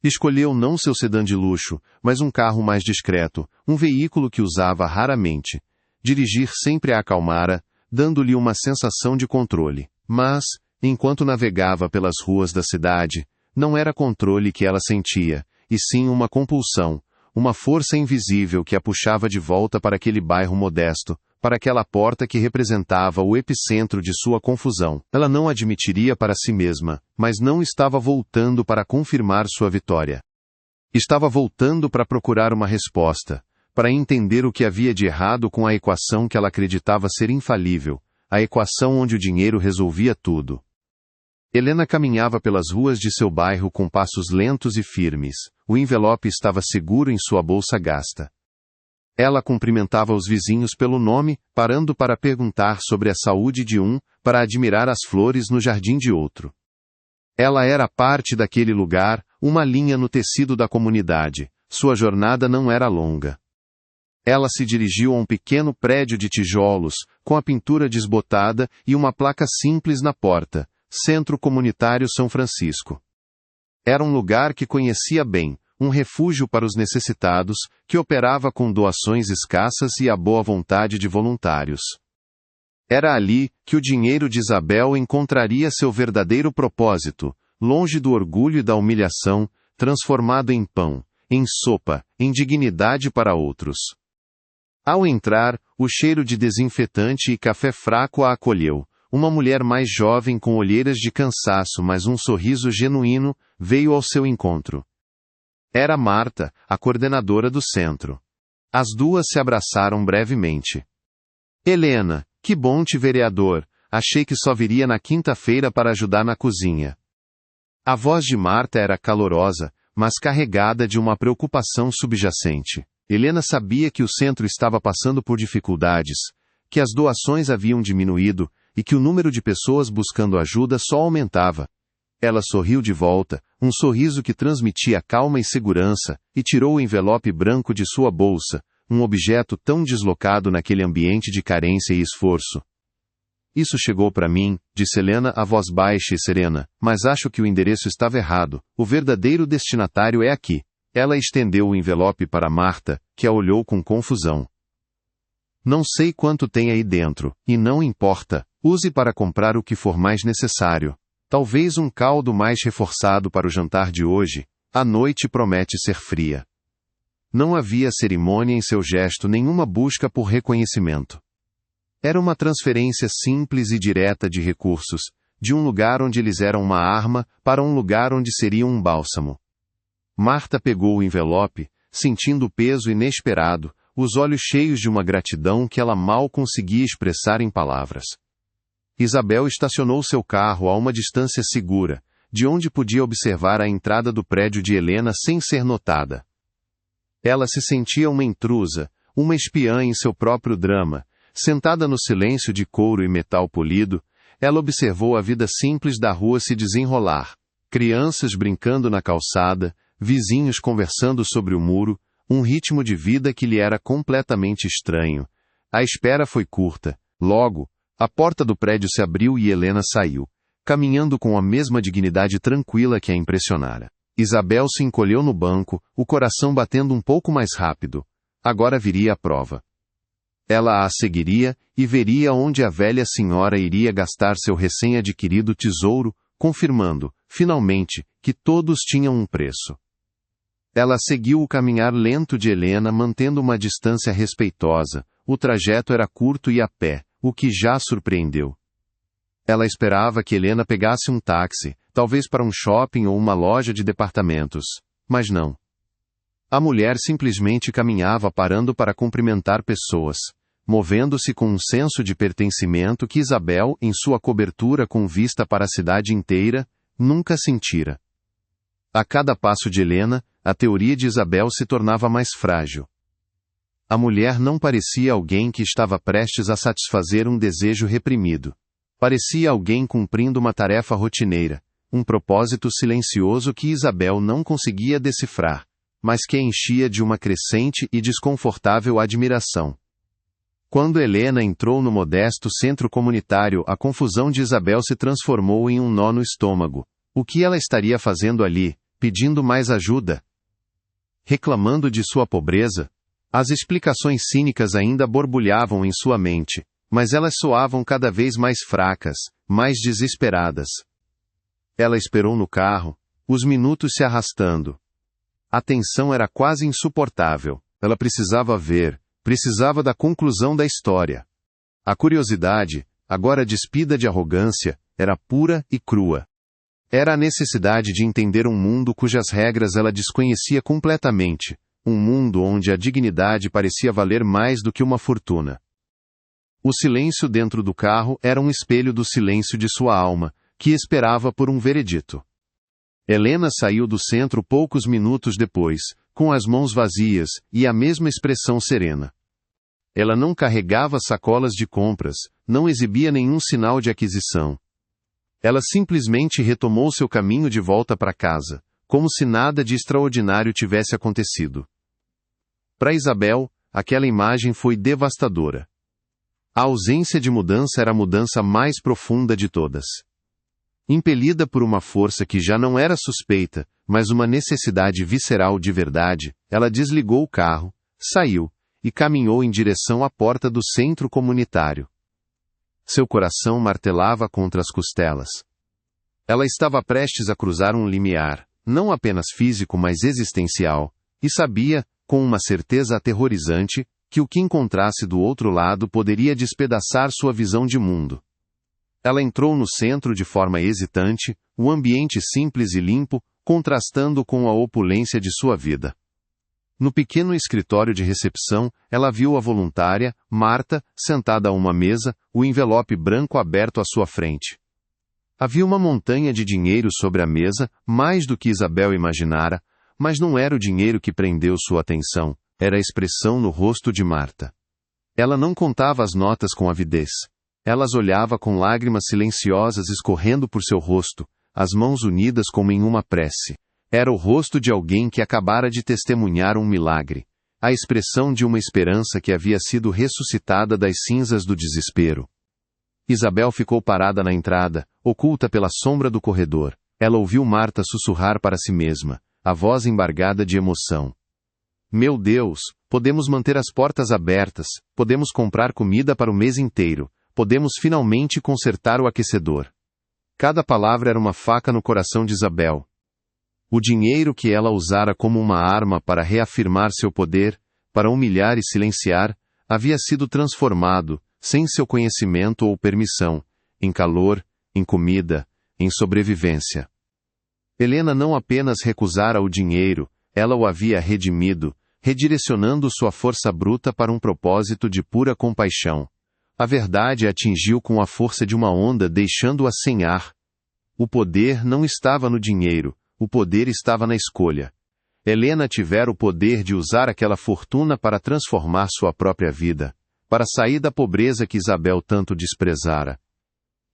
Escolheu não seu sedã de luxo, mas um carro mais discreto, um veículo que usava raramente. Dirigir sempre a acalmara, dando-lhe uma sensação de controle. Mas, enquanto navegava pelas ruas da cidade, não era controle que ela sentia, e sim uma compulsão, uma força invisível que a puxava de volta para aquele bairro modesto, para aquela porta que representava o epicentro de sua confusão. Ela não admitiria para si mesma, mas não estava voltando para confirmar sua vitória. Estava voltando para procurar uma resposta, para entender o que havia de errado com a equação que ela acreditava ser infalível, a equação onde o dinheiro resolvia tudo. Helena caminhava pelas ruas de seu bairro com passos lentos e firmes. O envelope estava seguro em sua bolsa gasta. Ela cumprimentava os vizinhos pelo nome, parando para perguntar sobre a saúde de um, para admirar as flores no jardim de outro. Ela era parte daquele lugar, uma linha no tecido da comunidade. Sua jornada não era longa. Ela se dirigiu a um pequeno prédio de tijolos, com a pintura desbotada e uma placa simples na porta. Centro Comunitário São Francisco. Era um lugar que conhecia bem, um refúgio para os necessitados, que operava com doações escassas e a boa vontade de voluntários. Era ali que o dinheiro de Isabel encontraria seu verdadeiro propósito, longe do orgulho e da humilhação, transformado em pão, em sopa, em dignidade para outros. Ao entrar, o cheiro de desinfetante e café fraco a acolheu. Uma mulher mais jovem com olheiras de cansaço, mas um sorriso genuíno, veio ao seu encontro. Era Marta, a coordenadora do centro. As duas se abraçaram brevemente. Helena, que bom te ver, vereador. Achei que só viria na quinta-feira para ajudar na cozinha. A voz de Marta era calorosa, mas carregada de uma preocupação subjacente. Helena sabia que o centro estava passando por dificuldades, que as doações haviam diminuído e que o número de pessoas buscando ajuda só aumentava. Ela sorriu de volta, um sorriso que transmitia calma e segurança, e tirou o envelope branco de sua bolsa, um objeto tão deslocado naquele ambiente de carência e esforço. Isso chegou para mim, disse Helena a voz baixa e serena, mas acho que o endereço estava errado. O verdadeiro destinatário é aqui. Ela estendeu o envelope para Marta, que a olhou com confusão. Não sei quanto tem aí dentro, e não importa. Use para comprar o que for mais necessário. Talvez um caldo mais reforçado para o jantar de hoje. A noite promete ser fria. Não havia cerimônia em seu gesto, nenhuma busca por reconhecimento. Era uma transferência simples e direta de recursos, de um lugar onde eles eram uma arma, para um lugar onde seriam um bálsamo. Marta pegou o envelope, sentindo o peso inesperado, os olhos cheios de uma gratidão que ela mal conseguia expressar em palavras. Isabel estacionou seu carro a uma distância segura, de onde podia observar a entrada do prédio de Helena sem ser notada. Ela se sentia uma intrusa, uma espiã em seu próprio drama. Sentada no silêncio de couro e metal polido, ela observou a vida simples da rua se desenrolar. Crianças brincando na calçada, vizinhos conversando sobre o muro, um ritmo de vida que lhe era completamente estranho. A espera foi curta. Logo, a porta do prédio se abriu e Helena saiu, caminhando com a mesma dignidade tranquila que a impressionara. Isabel se encolheu no banco, o coração batendo um pouco mais rápido. Agora viria a prova. Ela a seguiria e veria onde a velha senhora iria gastar seu recém-adquirido tesouro, confirmando, finalmente, que todos tinham um preço. Ela seguiu o caminhar lento de Helena, mantendo uma distância respeitosa. O trajeto era curto e a pé, o que já surpreendeu. Ela esperava que Helena pegasse um táxi, talvez para um shopping ou uma loja de departamentos. Mas não. A mulher simplesmente caminhava parando para cumprimentar pessoas, movendo-se com um senso de pertencimento que Isabel, em sua cobertura com vista para a cidade inteira, nunca sentira. A cada passo de Helena, a teoria de Isabel se tornava mais frágil. A mulher não parecia alguém que estava prestes a satisfazer um desejo reprimido. Parecia alguém cumprindo uma tarefa rotineira, um propósito silencioso que Isabel não conseguia decifrar, mas que a enchia de uma crescente e desconfortável admiração. Quando Helena entrou no modesto centro comunitário, a confusão de Isabel se transformou em um nó no estômago. O que ela estaria fazendo ali, pedindo mais ajuda? Reclamando de sua pobreza? As explicações cínicas ainda borbulhavam em sua mente, mas elas soavam cada vez mais fracas, mais desesperadas. Ela esperou no carro, os minutos se arrastando. A tensão era quase insuportável. Ela precisava ver, precisava da conclusão da história. A curiosidade, agora despida de arrogância, era pura e crua. Era a necessidade de entender um mundo cujas regras ela desconhecia completamente, um mundo onde a dignidade parecia valer mais do que uma fortuna. O silêncio dentro do carro era um espelho do silêncio de sua alma, que esperava por um veredito. Helena saiu do centro poucos minutos depois, com as mãos vazias e a mesma expressão serena. Ela não carregava sacolas de compras, não exibia nenhum sinal de aquisição. Ela simplesmente retomou seu caminho de volta para casa, como se nada de extraordinário tivesse acontecido. Para Isabel, aquela imagem foi devastadora. A ausência de mudança era a mudança mais profunda de todas. Impelida por uma força que já não era suspeita, mas uma necessidade visceral de verdade, ela desligou o carro, saiu, e caminhou em direção à porta do centro comunitário. Seu coração martelava contra as costelas. Ela estava prestes a cruzar um limiar, não apenas físico mas existencial, e sabia, com uma certeza aterrorizante, que o que encontrasse do outro lado poderia despedaçar sua visão de mundo. Ela entrou no centro de forma hesitante, o ambiente simples e limpo, contrastando com a opulência de sua vida. No pequeno escritório de recepção, ela viu a voluntária, Marta, sentada a uma mesa, o envelope branco aberto à sua frente. Havia uma montanha de dinheiro sobre a mesa, mais do que Isabel imaginara, mas não era o dinheiro que prendeu sua atenção, era a expressão no rosto de Marta. Ela não contava as notas com avidez. Ela as olhava com lágrimas silenciosas escorrendo por seu rosto, as mãos unidas como em uma prece. Era o rosto de alguém que acabara de testemunhar um milagre, a expressão de uma esperança que havia sido ressuscitada das cinzas do desespero. Isabel ficou parada na entrada, oculta pela sombra do corredor. Ela ouviu Marta sussurrar para si mesma, a voz embargada de emoção. Meu Deus, podemos manter as portas abertas, podemos comprar comida para o mês inteiro, podemos finalmente consertar o aquecedor. Cada palavra era uma faca no coração de Isabel. O dinheiro que ela usara como uma arma para reafirmar seu poder, para humilhar e silenciar, havia sido transformado, sem seu conhecimento ou permissão, em calor, em comida, em sobrevivência. Helena não apenas recusara o dinheiro, ela o havia redimido, redirecionando sua força bruta para um propósito de pura compaixão. A verdade a atingiu com a força de uma onda, deixando-a sem ar. O poder não estava no dinheiro, o poder estava na escolha. Helena tivera o poder de usar aquela fortuna para transformar sua própria vida, para sair da pobreza que Isabel tanto desprezara.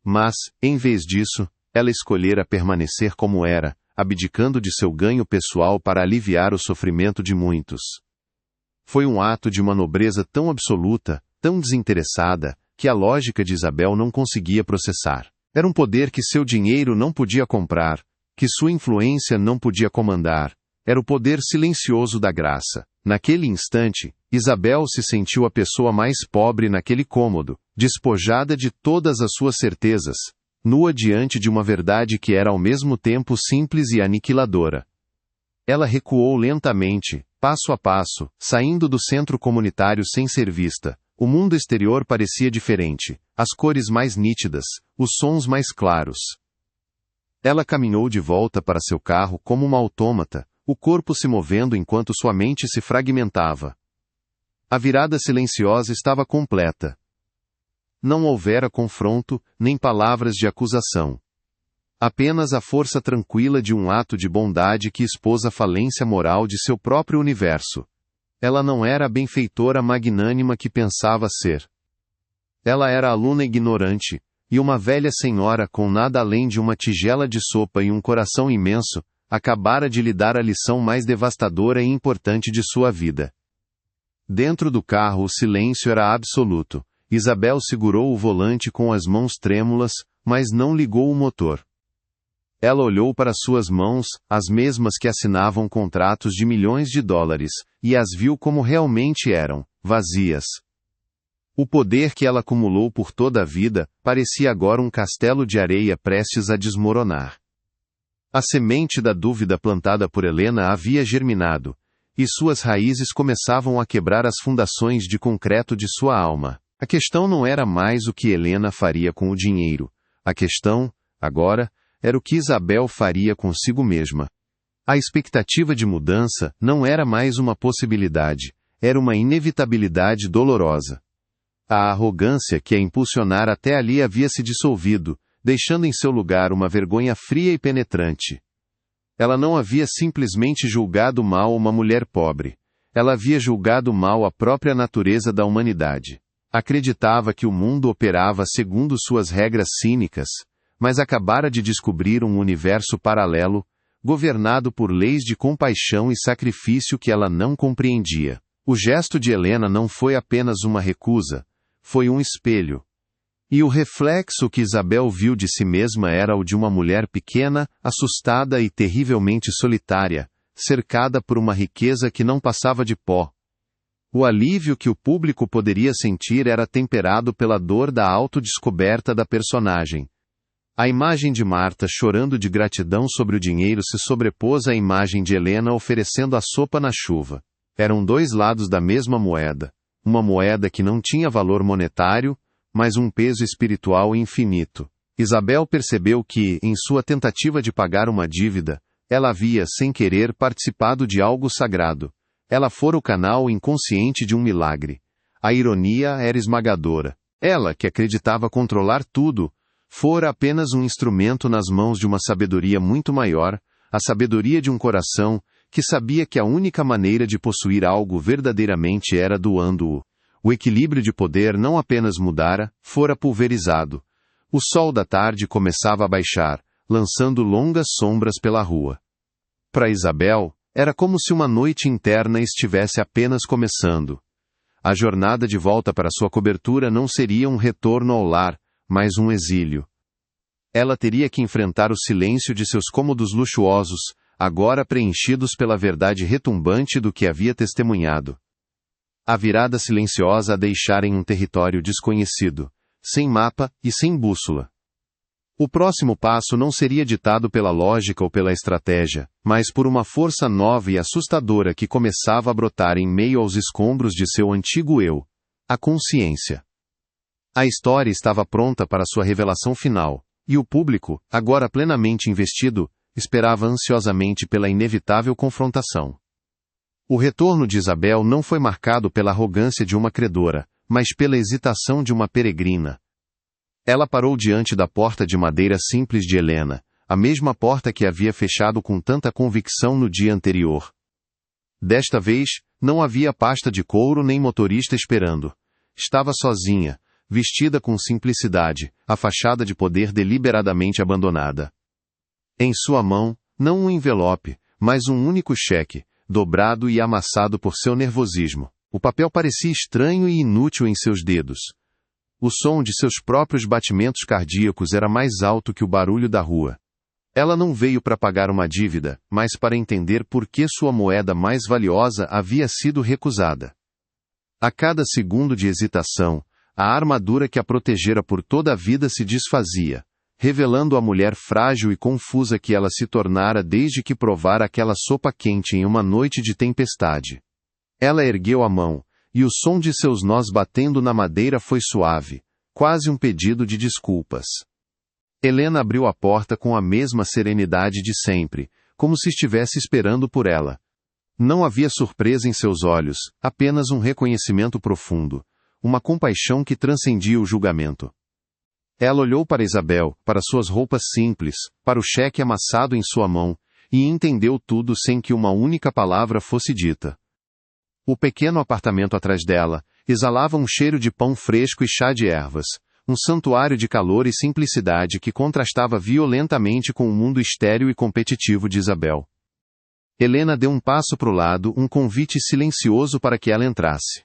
Mas, em vez disso, ela escolhera permanecer como era, abdicando de seu ganho pessoal para aliviar o sofrimento de muitos. Foi um ato de uma nobreza tão absoluta, tão desinteressada, que a lógica de Isabel não conseguia processar. Era um poder que seu dinheiro não podia comprar, que sua influência não podia comandar. Era o poder silencioso da graça. Naquele instante, Isabel se sentiu a pessoa mais pobre naquele cômodo, despojada de todas as suas certezas, nua diante de uma verdade que era ao mesmo tempo simples e aniquiladora. Ela recuou lentamente, passo a passo, saindo do centro comunitário sem ser vista. O mundo exterior parecia diferente, as cores mais nítidas, os sons mais claros. Ela caminhou de volta para seu carro como uma autômata, o corpo se movendo enquanto sua mente se fragmentava. A virada silenciosa estava completa. Não houvera confronto, nem palavras de acusação. Apenas a força tranquila de um ato de bondade que expôs a falência moral de seu próprio universo. Ela não era a benfeitora magnânima que pensava ser. Ela era aluna ignorante, e uma velha senhora com nada além de uma tigela de sopa e um coração imenso, acabara de lhe dar a lição mais devastadora e importante de sua vida. Dentro do carro o silêncio era absoluto. Isabel segurou o volante com as mãos trêmulas, mas não ligou o motor. Ela olhou para suas mãos, as mesmas que assinavam contratos de milhões de dólares, e as viu como realmente eram, vazias. O poder que ela acumulou por toda a vida, parecia agora um castelo de areia prestes a desmoronar. A semente da dúvida plantada por Helena havia germinado, e suas raízes começavam a quebrar as fundações de concreto de sua alma. A questão não era mais o que Helena faria com o dinheiro. A questão, agora, era o que Isabel faria consigo mesma. A expectativa de mudança não era mais uma possibilidade, era uma inevitabilidade dolorosa. A arrogância que a impulsionara até ali havia se dissolvido, deixando em seu lugar uma vergonha fria e penetrante. Ela não havia simplesmente julgado mal uma mulher pobre. Ela havia julgado mal a própria natureza da humanidade. Acreditava que o mundo operava segundo suas regras cínicas, mas acabara de descobrir um universo paralelo, governado por leis de compaixão e sacrifício que ela não compreendia. O gesto de Helena não foi apenas uma recusa, foi um espelho. E o reflexo que Isabel viu de si mesma era o de uma mulher pequena, assustada e terrivelmente solitária, cercada por uma riqueza que não passava de pó. O alívio que o público poderia sentir era temperado pela dor da autodescoberta da personagem. A imagem de Marta chorando de gratidão sobre o dinheiro se sobrepôs à imagem de Helena oferecendo a sopa na chuva. Eram dois lados da mesma moeda. uma moeda que não tinha valor monetário, mas um peso espiritual infinito. Isabel percebeu que, em sua tentativa de pagar uma dívida, ela havia, sem querer, participado de algo sagrado. Ela fora o canal inconsciente de um milagre. A ironia era esmagadora. Ela, que acreditava controlar tudo, fora apenas um instrumento nas mãos de uma sabedoria muito maior, a sabedoria de um coração que sabia que a única maneira de possuir algo verdadeiramente era doando-o. O equilíbrio de poder não apenas mudara, fora pulverizado. O sol da tarde começava a baixar, lançando longas sombras pela rua. Para Isabel, era como se uma noite interna estivesse apenas começando. A jornada de volta para sua cobertura não seria um retorno ao lar, mas um exílio. Ela teria que enfrentar o silêncio de seus cômodos luxuosos, agora preenchidos pela verdade retumbante do que havia testemunhado. A virada silenciosa a deixara em um território desconhecido, sem mapa e sem bússola. O próximo passo não seria ditado pela lógica ou pela estratégia, mas por uma força nova e assustadora que começava a brotar em meio aos escombros de seu antigo eu, a consciência. A história estava pronta para sua revelação final, e o público, agora plenamente investido, esperava ansiosamente pela inevitável confrontação. O retorno de Isabel não foi marcado pela arrogância de uma credora, mas pela hesitação de uma peregrina. Ela parou diante da porta de madeira simples de Helena, a mesma porta que havia fechado com tanta convicção no dia anterior. Desta vez, não havia pasta de couro nem motorista esperando. Estava sozinha, vestida com simplicidade, a fachada de poder deliberadamente abandonada. Em sua mão, não um envelope, mas um único cheque, dobrado e amassado por seu nervosismo. O papel parecia estranho e inútil em seus dedos. O som de seus próprios batimentos cardíacos era mais alto que o barulho da rua. Ela não veio para pagar uma dívida, mas para entender por que sua moeda mais valiosa havia sido recusada. A cada segundo de hesitação, a armadura que a protegera por toda a vida se desfazia, revelando a mulher frágil e confusa que ela se tornara desde que provara aquela sopa quente em uma noite de tempestade. Ela ergueu a mão, e o som de seus nós batendo na madeira foi suave, quase um pedido de desculpas. Helena abriu a porta com a mesma serenidade de sempre, como se estivesse esperando por ela. Não havia surpresa em seus olhos, apenas um reconhecimento profundo, uma compaixão que transcendia o julgamento. Ela olhou para Isabel, para suas roupas simples, para o cheque amassado em sua mão, e entendeu tudo sem que uma única palavra fosse dita. O pequeno apartamento atrás dela exalava um cheiro de pão fresco e chá de ervas, um santuário de calor e simplicidade que contrastava violentamente com o mundo estéril e competitivo de Isabel. Helena deu um passo para o lado, um convite silencioso para que ela entrasse.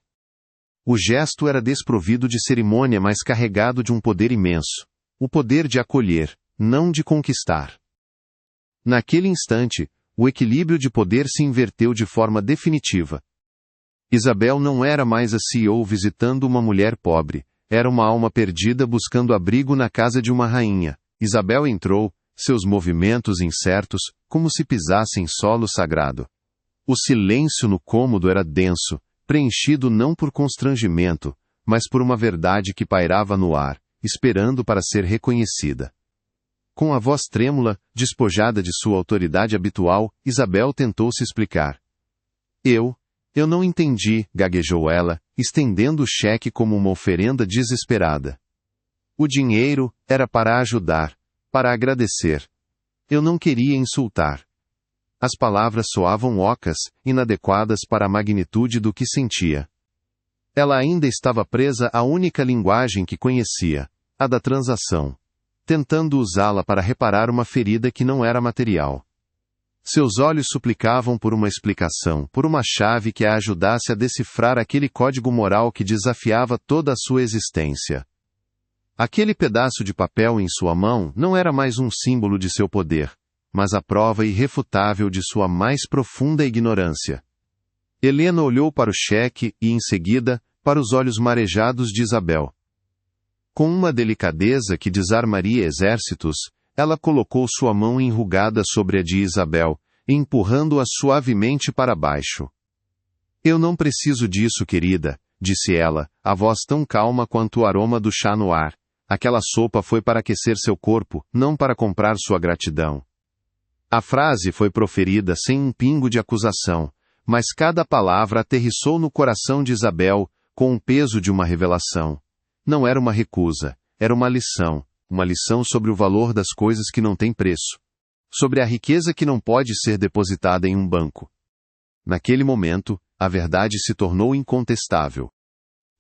O gesto era desprovido de cerimônia, mas carregado de um poder imenso, o poder de acolher, não de conquistar. Naquele instante, o equilíbrio de poder se inverteu de forma definitiva. Isabel não era mais a CEO visitando uma mulher pobre, era uma alma perdida buscando abrigo na casa de uma rainha. Isabel entrou, seus movimentos incertos, como se pisasse em solo sagrado. O silêncio no cômodo era denso, preenchido não por constrangimento, mas por uma verdade que pairava no ar, esperando para ser reconhecida. Com a voz trêmula, despojada de sua autoridade habitual, Isabel tentou se explicar. Eu não entendi, gaguejou ela, estendendo o cheque como uma oferenda desesperada. O dinheiro era para ajudar, para agradecer. Eu não queria insultar. As palavras soavam ocas, inadequadas para a magnitude do que sentia. Ela ainda estava presa à única linguagem que conhecia, a da transação, tentando usá-la para reparar uma ferida que não era material. Seus olhos suplicavam por uma explicação, por uma chave que a ajudasse a decifrar aquele código moral que desafiava toda a sua existência. Aquele pedaço de papel em sua mão não era mais um símbolo de seu poder, mas a prova irrefutável de sua mais profunda ignorância. Helena olhou para o cheque e, em seguida, para os olhos marejados de Isabel. Com uma delicadeza que desarmaria exércitos, ela colocou sua mão enrugada sobre a de Isabel, empurrando-a suavemente para baixo. Eu não preciso disso, querida, disse ela, a voz tão calma quanto o aroma do chá no ar. Aquela sopa foi para aquecer seu corpo, não para comprar sua gratidão. A frase foi proferida sem um pingo de acusação, mas cada palavra aterrissou no coração de Isabel, com o peso de uma revelação. Não era uma recusa, era uma lição sobre o valor das coisas que não têm preço. Sobre a riqueza que não pode ser depositada em um banco. Naquele momento, a verdade se tornou incontestável.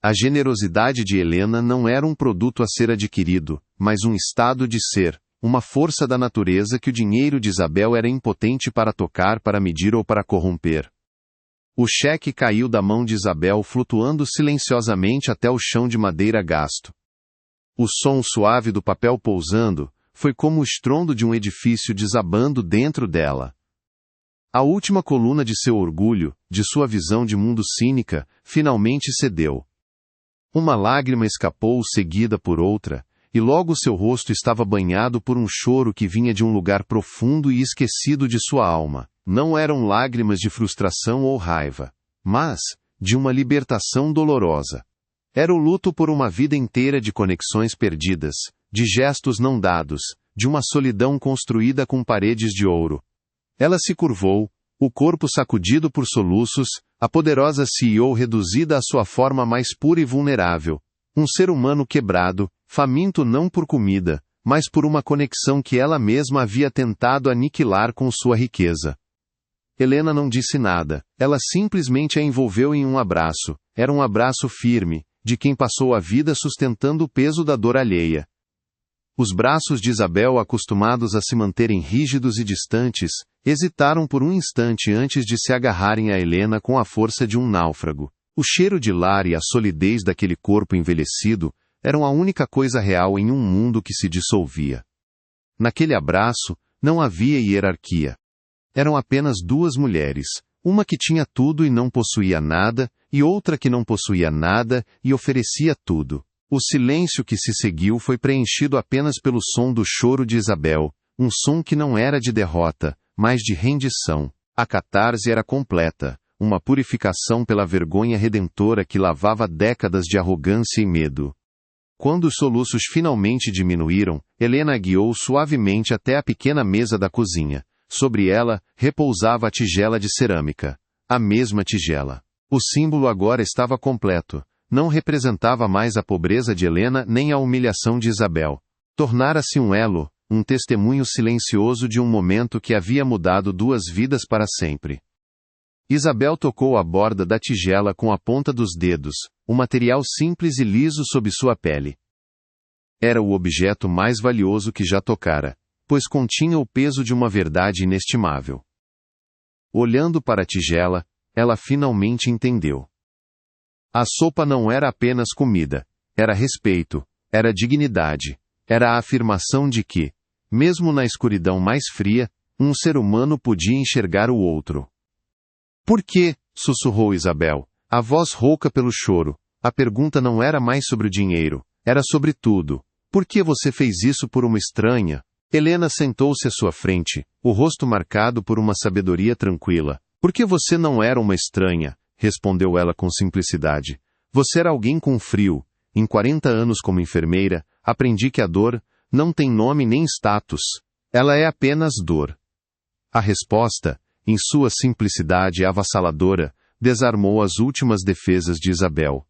A generosidade de Helena não era um produto a ser adquirido, mas um estado de ser, uma força da natureza que o dinheiro de Isabel era impotente para tocar, para medir ou para corromper. O cheque caiu da mão de Isabel flutuando silenciosamente até o chão de madeira gasto. O som suave do papel pousando foi como o estrondo de um edifício desabando dentro dela. A última coluna de seu orgulho, de sua visão de mundo cínica, finalmente cedeu. Uma lágrima escapou seguida por outra, e logo seu rosto estava banhado por um choro que vinha de um lugar profundo e esquecido de sua alma. Não eram lágrimas de frustração ou raiva, mas de uma libertação dolorosa. Era o luto por uma vida inteira de conexões perdidas, de gestos não dados, de uma solidão construída com paredes de ouro. Ela se curvou, o corpo sacudido por soluços, a poderosa CEO reduzida à sua forma mais pura e vulnerável. Um ser humano quebrado, faminto não por comida, mas por uma conexão que ela mesma havia tentado aniquilar com sua riqueza. Helena não disse nada, ela simplesmente a envolveu em um abraço. Era um abraço firme, de quem passou a vida sustentando o peso da dor alheia. Os braços de Isabel, acostumados a se manterem rígidos e distantes, hesitaram por um instante antes de se agarrarem a Helena com a força de um náufrago. O cheiro de lar e a solidez daquele corpo envelhecido eram a única coisa real em um mundo que se dissolvia. Naquele abraço, não havia hierarquia. Eram apenas duas mulheres, uma que tinha tudo e não possuía nada, e outra que não possuía nada e oferecia tudo. O silêncio que se seguiu foi preenchido apenas pelo som do choro de Isabel, um som que não era de derrota, mas de rendição. A catarse era completa, uma purificação pela vergonha redentora que lavava décadas de arrogância e medo. Quando os soluços finalmente diminuíram, Helena a guiou suavemente até a pequena mesa da cozinha. Sobre ela, repousava a tigela de cerâmica. A mesma tigela. O símbolo agora estava completo. Não representava mais a pobreza de Helena nem a humilhação de Isabel. Tornara-se um elo, um testemunho silencioso de um momento que havia mudado duas vidas para sempre. Isabel tocou a borda da tigela com a ponta dos dedos, um material simples e liso sob sua pele. Era o objeto mais valioso que já tocara, pois continha o peso de uma verdade inestimável. Olhando para a tigela, ela finalmente entendeu. A sopa não era apenas comida, era respeito, era dignidade, era a afirmação de que, mesmo na escuridão mais fria, um ser humano podia enxergar o outro. Por quê? Sussurrou Isabel, a voz rouca pelo choro. A pergunta não era mais sobre o dinheiro, era sobre tudo. Por que você fez isso por uma estranha? Helena sentou-se à sua frente, o rosto marcado por uma sabedoria tranquila. Por que você não era uma estranha? Respondeu ela com simplicidade. Você era alguém com frio. Em 40 anos como enfermeira, aprendi que a dor não tem nome nem status. Ela é apenas dor. A resposta, em sua simplicidade avassaladora, desarmou as últimas defesas de Isabel.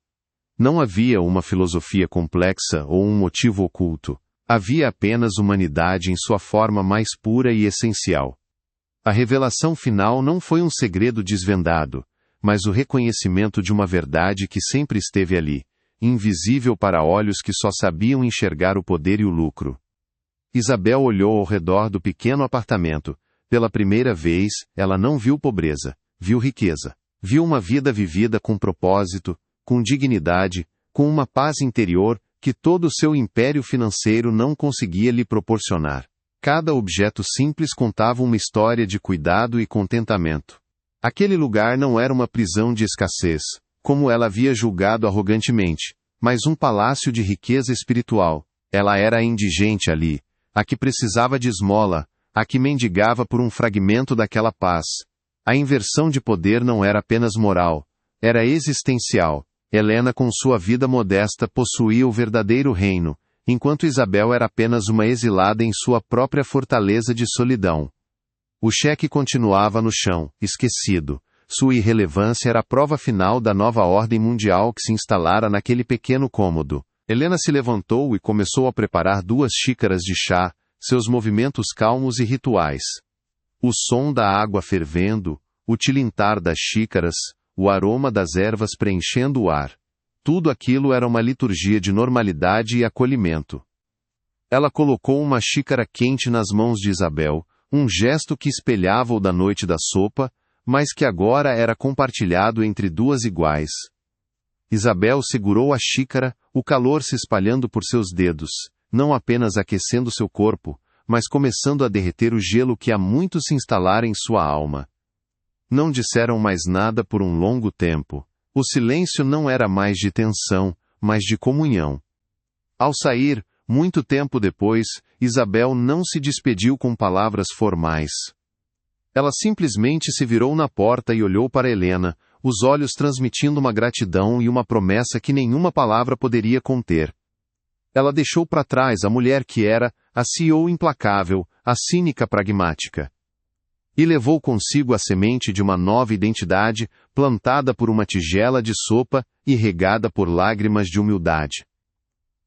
Não havia uma filosofia complexa ou um motivo oculto. Havia apenas humanidade em sua forma mais pura e essencial. A revelação final não foi um segredo desvendado, mas o reconhecimento de uma verdade que sempre esteve ali, invisível para olhos que só sabiam enxergar o poder e o lucro. Isabel olhou ao redor do pequeno apartamento. Pela primeira vez, ela não viu pobreza, viu riqueza. Viu uma vida vivida com propósito, com dignidade, com uma paz interior que todo o seu império financeiro não conseguia lhe proporcionar. Cada objeto simples contava uma história de cuidado e contentamento. Aquele lugar não era uma prisão de escassez, como ela havia julgado arrogantemente, mas um palácio de riqueza espiritual. Ela era a indigente ali, a que precisava de esmola, a que mendigava por um fragmento daquela paz. A inversão de poder não era apenas moral, era existencial. Helena com sua vida modesta possuía o verdadeiro reino, enquanto Isabel era apenas uma exilada em sua própria fortaleza de solidão. O cheque continuava no chão, esquecido. Sua irrelevância era a prova final da nova ordem mundial que se instalara naquele pequeno cômodo. Helena se levantou e começou a preparar 2 xícaras de chá, seus movimentos calmos e rituais. O som da água fervendo, o tilintar das xícaras, o aroma das ervas preenchendo o ar. Tudo aquilo era uma liturgia de normalidade e acolhimento. Ela colocou uma xícara quente nas mãos de Isabel, um gesto que espelhava o da noite da sopa, mas que agora era compartilhado entre 2 iguais. Isabel segurou a xícara, o calor se espalhando por seus dedos, não apenas aquecendo seu corpo, mas começando a derreter o gelo que há muito se instalara em sua alma. Não disseram mais nada por um longo tempo. O silêncio não era mais de tensão, mas de comunhão. Ao sair, muito tempo depois, Isabel não se despediu com palavras formais. Ela simplesmente se virou na porta e olhou para Helena, os olhos transmitindo uma gratidão e uma promessa que nenhuma palavra poderia conter. Ela deixou para trás a mulher que era, a CEO implacável, a cínica pragmática. E levou consigo a semente de uma nova identidade, plantada por uma tigela de sopa e regada por lágrimas de humildade.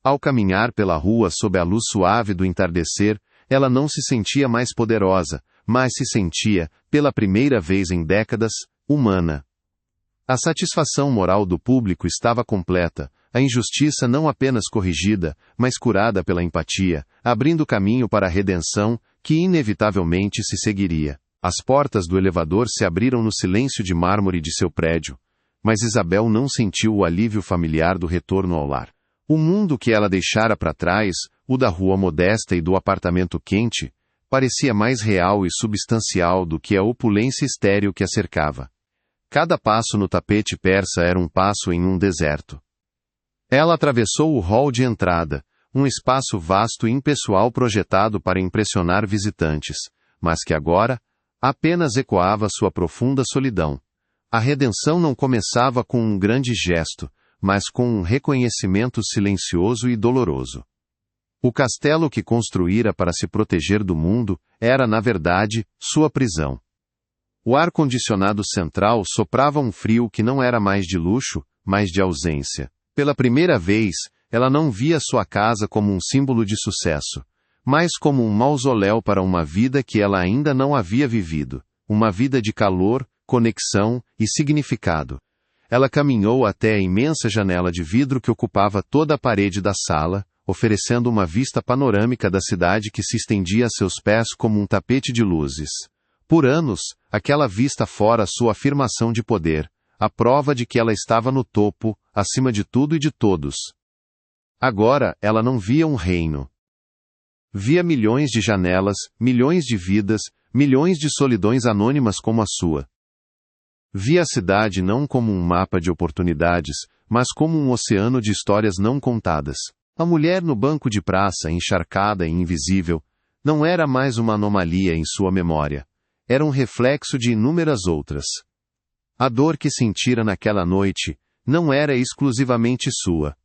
Ao caminhar pela rua sob a luz suave do entardecer, ela não se sentia mais poderosa, mas se sentia, pela primeira vez em décadas, humana. A satisfação moral do público estava completa, a injustiça não apenas corrigida, mas curada pela empatia, abrindo caminho para a redenção, que inevitavelmente se seguiria. As portas do elevador se abriram no silêncio de mármore de seu prédio, mas Isabel não sentiu o alívio familiar do retorno ao lar. O mundo que ela deixara para trás, o da rua modesta e do apartamento quente, parecia mais real e substancial do que a opulência estéril que a cercava. Cada passo no tapete persa era um passo em um deserto. Ela atravessou o hall de entrada, um espaço vasto e impessoal projetado para impressionar visitantes, mas que agora apenas ecoava sua profunda solidão. A redenção não começava com um grande gesto, mas com um reconhecimento silencioso e doloroso. O castelo que construíra para se proteger do mundo era, na verdade, sua prisão. O ar-condicionado central soprava um frio que não era mais de luxo, mas de ausência. Pela primeira vez, ela não via sua casa como um símbolo de sucesso, mas como um mausoléu para uma vida que ela ainda não havia vivido, uma vida de calor, conexão e significado. Ela caminhou até a imensa janela de vidro que ocupava toda a parede da sala, oferecendo uma vista panorâmica da cidade que se estendia a seus pés como um tapete de luzes. Por anos, aquela vista fora sua afirmação de poder, a prova de que ela estava no topo, acima de tudo e de todos. Agora, ela não via um reino. Via milhões de janelas, milhões de vidas, milhões de solidões anônimas como a sua. Via a cidade não como um mapa de oportunidades, mas como um oceano de histórias não contadas. A mulher no banco de praça, encharcada e invisível, não era mais uma anomalia em sua memória. Era um reflexo de inúmeras outras. A dor que sentira naquela noite não era exclusivamente sua.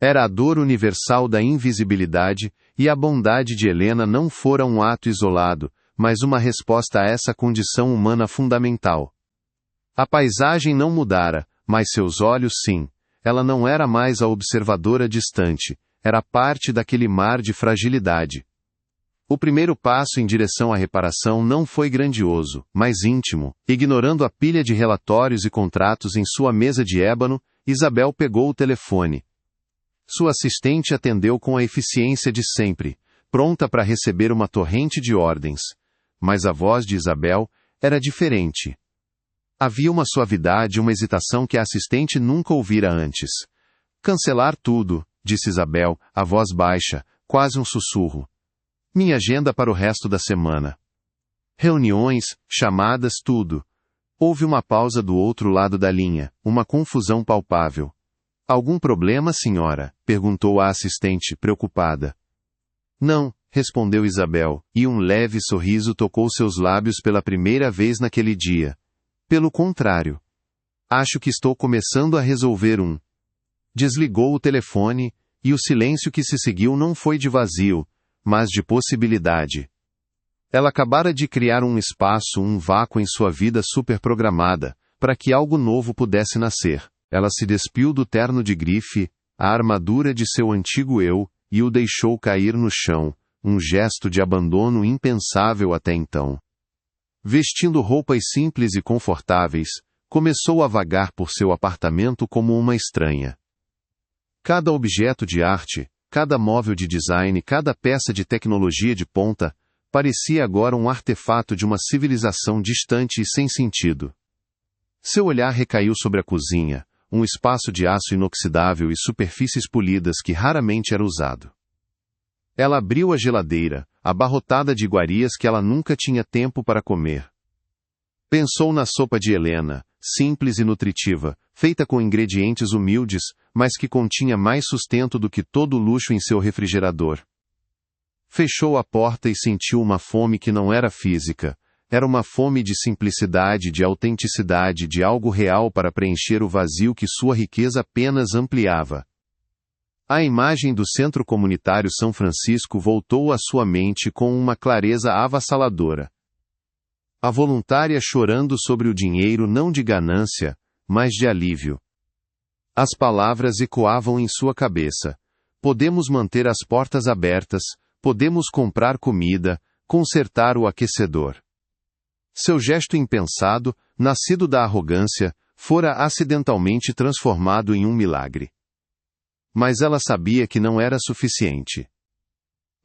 Era a dor universal da invisibilidade, e a bondade de Helena não fora um ato isolado, mas uma resposta a essa condição humana fundamental. A paisagem não mudara, mas seus olhos sim. Ela não era mais a observadora distante, era parte daquele mar de fragilidade. O primeiro passo em direção à reparação não foi grandioso, mas íntimo. Ignorando a pilha de relatórios e contratos em sua mesa de ébano, Isabel pegou o telefone. Sua assistente atendeu com a eficiência de sempre, pronta para receber uma torrente de ordens. Mas a voz de Isabel era diferente. Havia uma suavidade e uma hesitação que a assistente nunca ouvira antes. Cancelar tudo, disse Isabel, a voz baixa, quase um sussurro. Minha agenda para o resto da semana. Reuniões, chamadas, tudo. Houve uma pausa do outro lado da linha, uma confusão palpável. Algum problema, senhora? Perguntou a assistente, preocupada. Não, respondeu Isabel, e um leve sorriso tocou seus lábios pela primeira vez naquele dia. Pelo contrário. Acho que estou começando a resolver um. Desligou o telefone, e o silêncio que se seguiu não foi de vazio, mas de possibilidade. Ela acabara de criar um espaço, um vácuo em sua vida superprogramada, para que algo novo pudesse nascer. Ela se despiu do terno de grife, a armadura de seu antigo eu, e o deixou cair no chão, um gesto de abandono impensável até então. Vestindo roupas simples e confortáveis, começou a vagar por seu apartamento como uma estranha. Cada objeto de arte, cada móvel de design, cada peça de tecnologia de ponta, parecia agora um artefato de uma civilização distante e sem sentido. Seu olhar recaiu sobre a cozinha, um espaço de aço inoxidável e superfícies polidas que raramente era usado. Ela abriu a geladeira, abarrotada de iguarias que ela nunca tinha tempo para comer. Pensou na sopa de Helena, simples e nutritiva, feita com ingredientes humildes, mas que continha mais sustento do que todo o luxo em seu refrigerador. Fechou a porta e sentiu uma fome que não era física. Era uma fome de simplicidade, de autenticidade, de algo real para preencher o vazio que sua riqueza apenas ampliava. A imagem do Centro Comunitário São Francisco voltou à sua mente com uma clareza avassaladora. A voluntária chorando sobre o dinheiro não de ganância, mas de alívio. As palavras ecoavam em sua cabeça. Podemos manter as portas abertas, podemos comprar comida, consertar o aquecedor. Seu gesto impensado, nascido da arrogância, fora acidentalmente transformado em um milagre. Mas ela sabia que não era suficiente.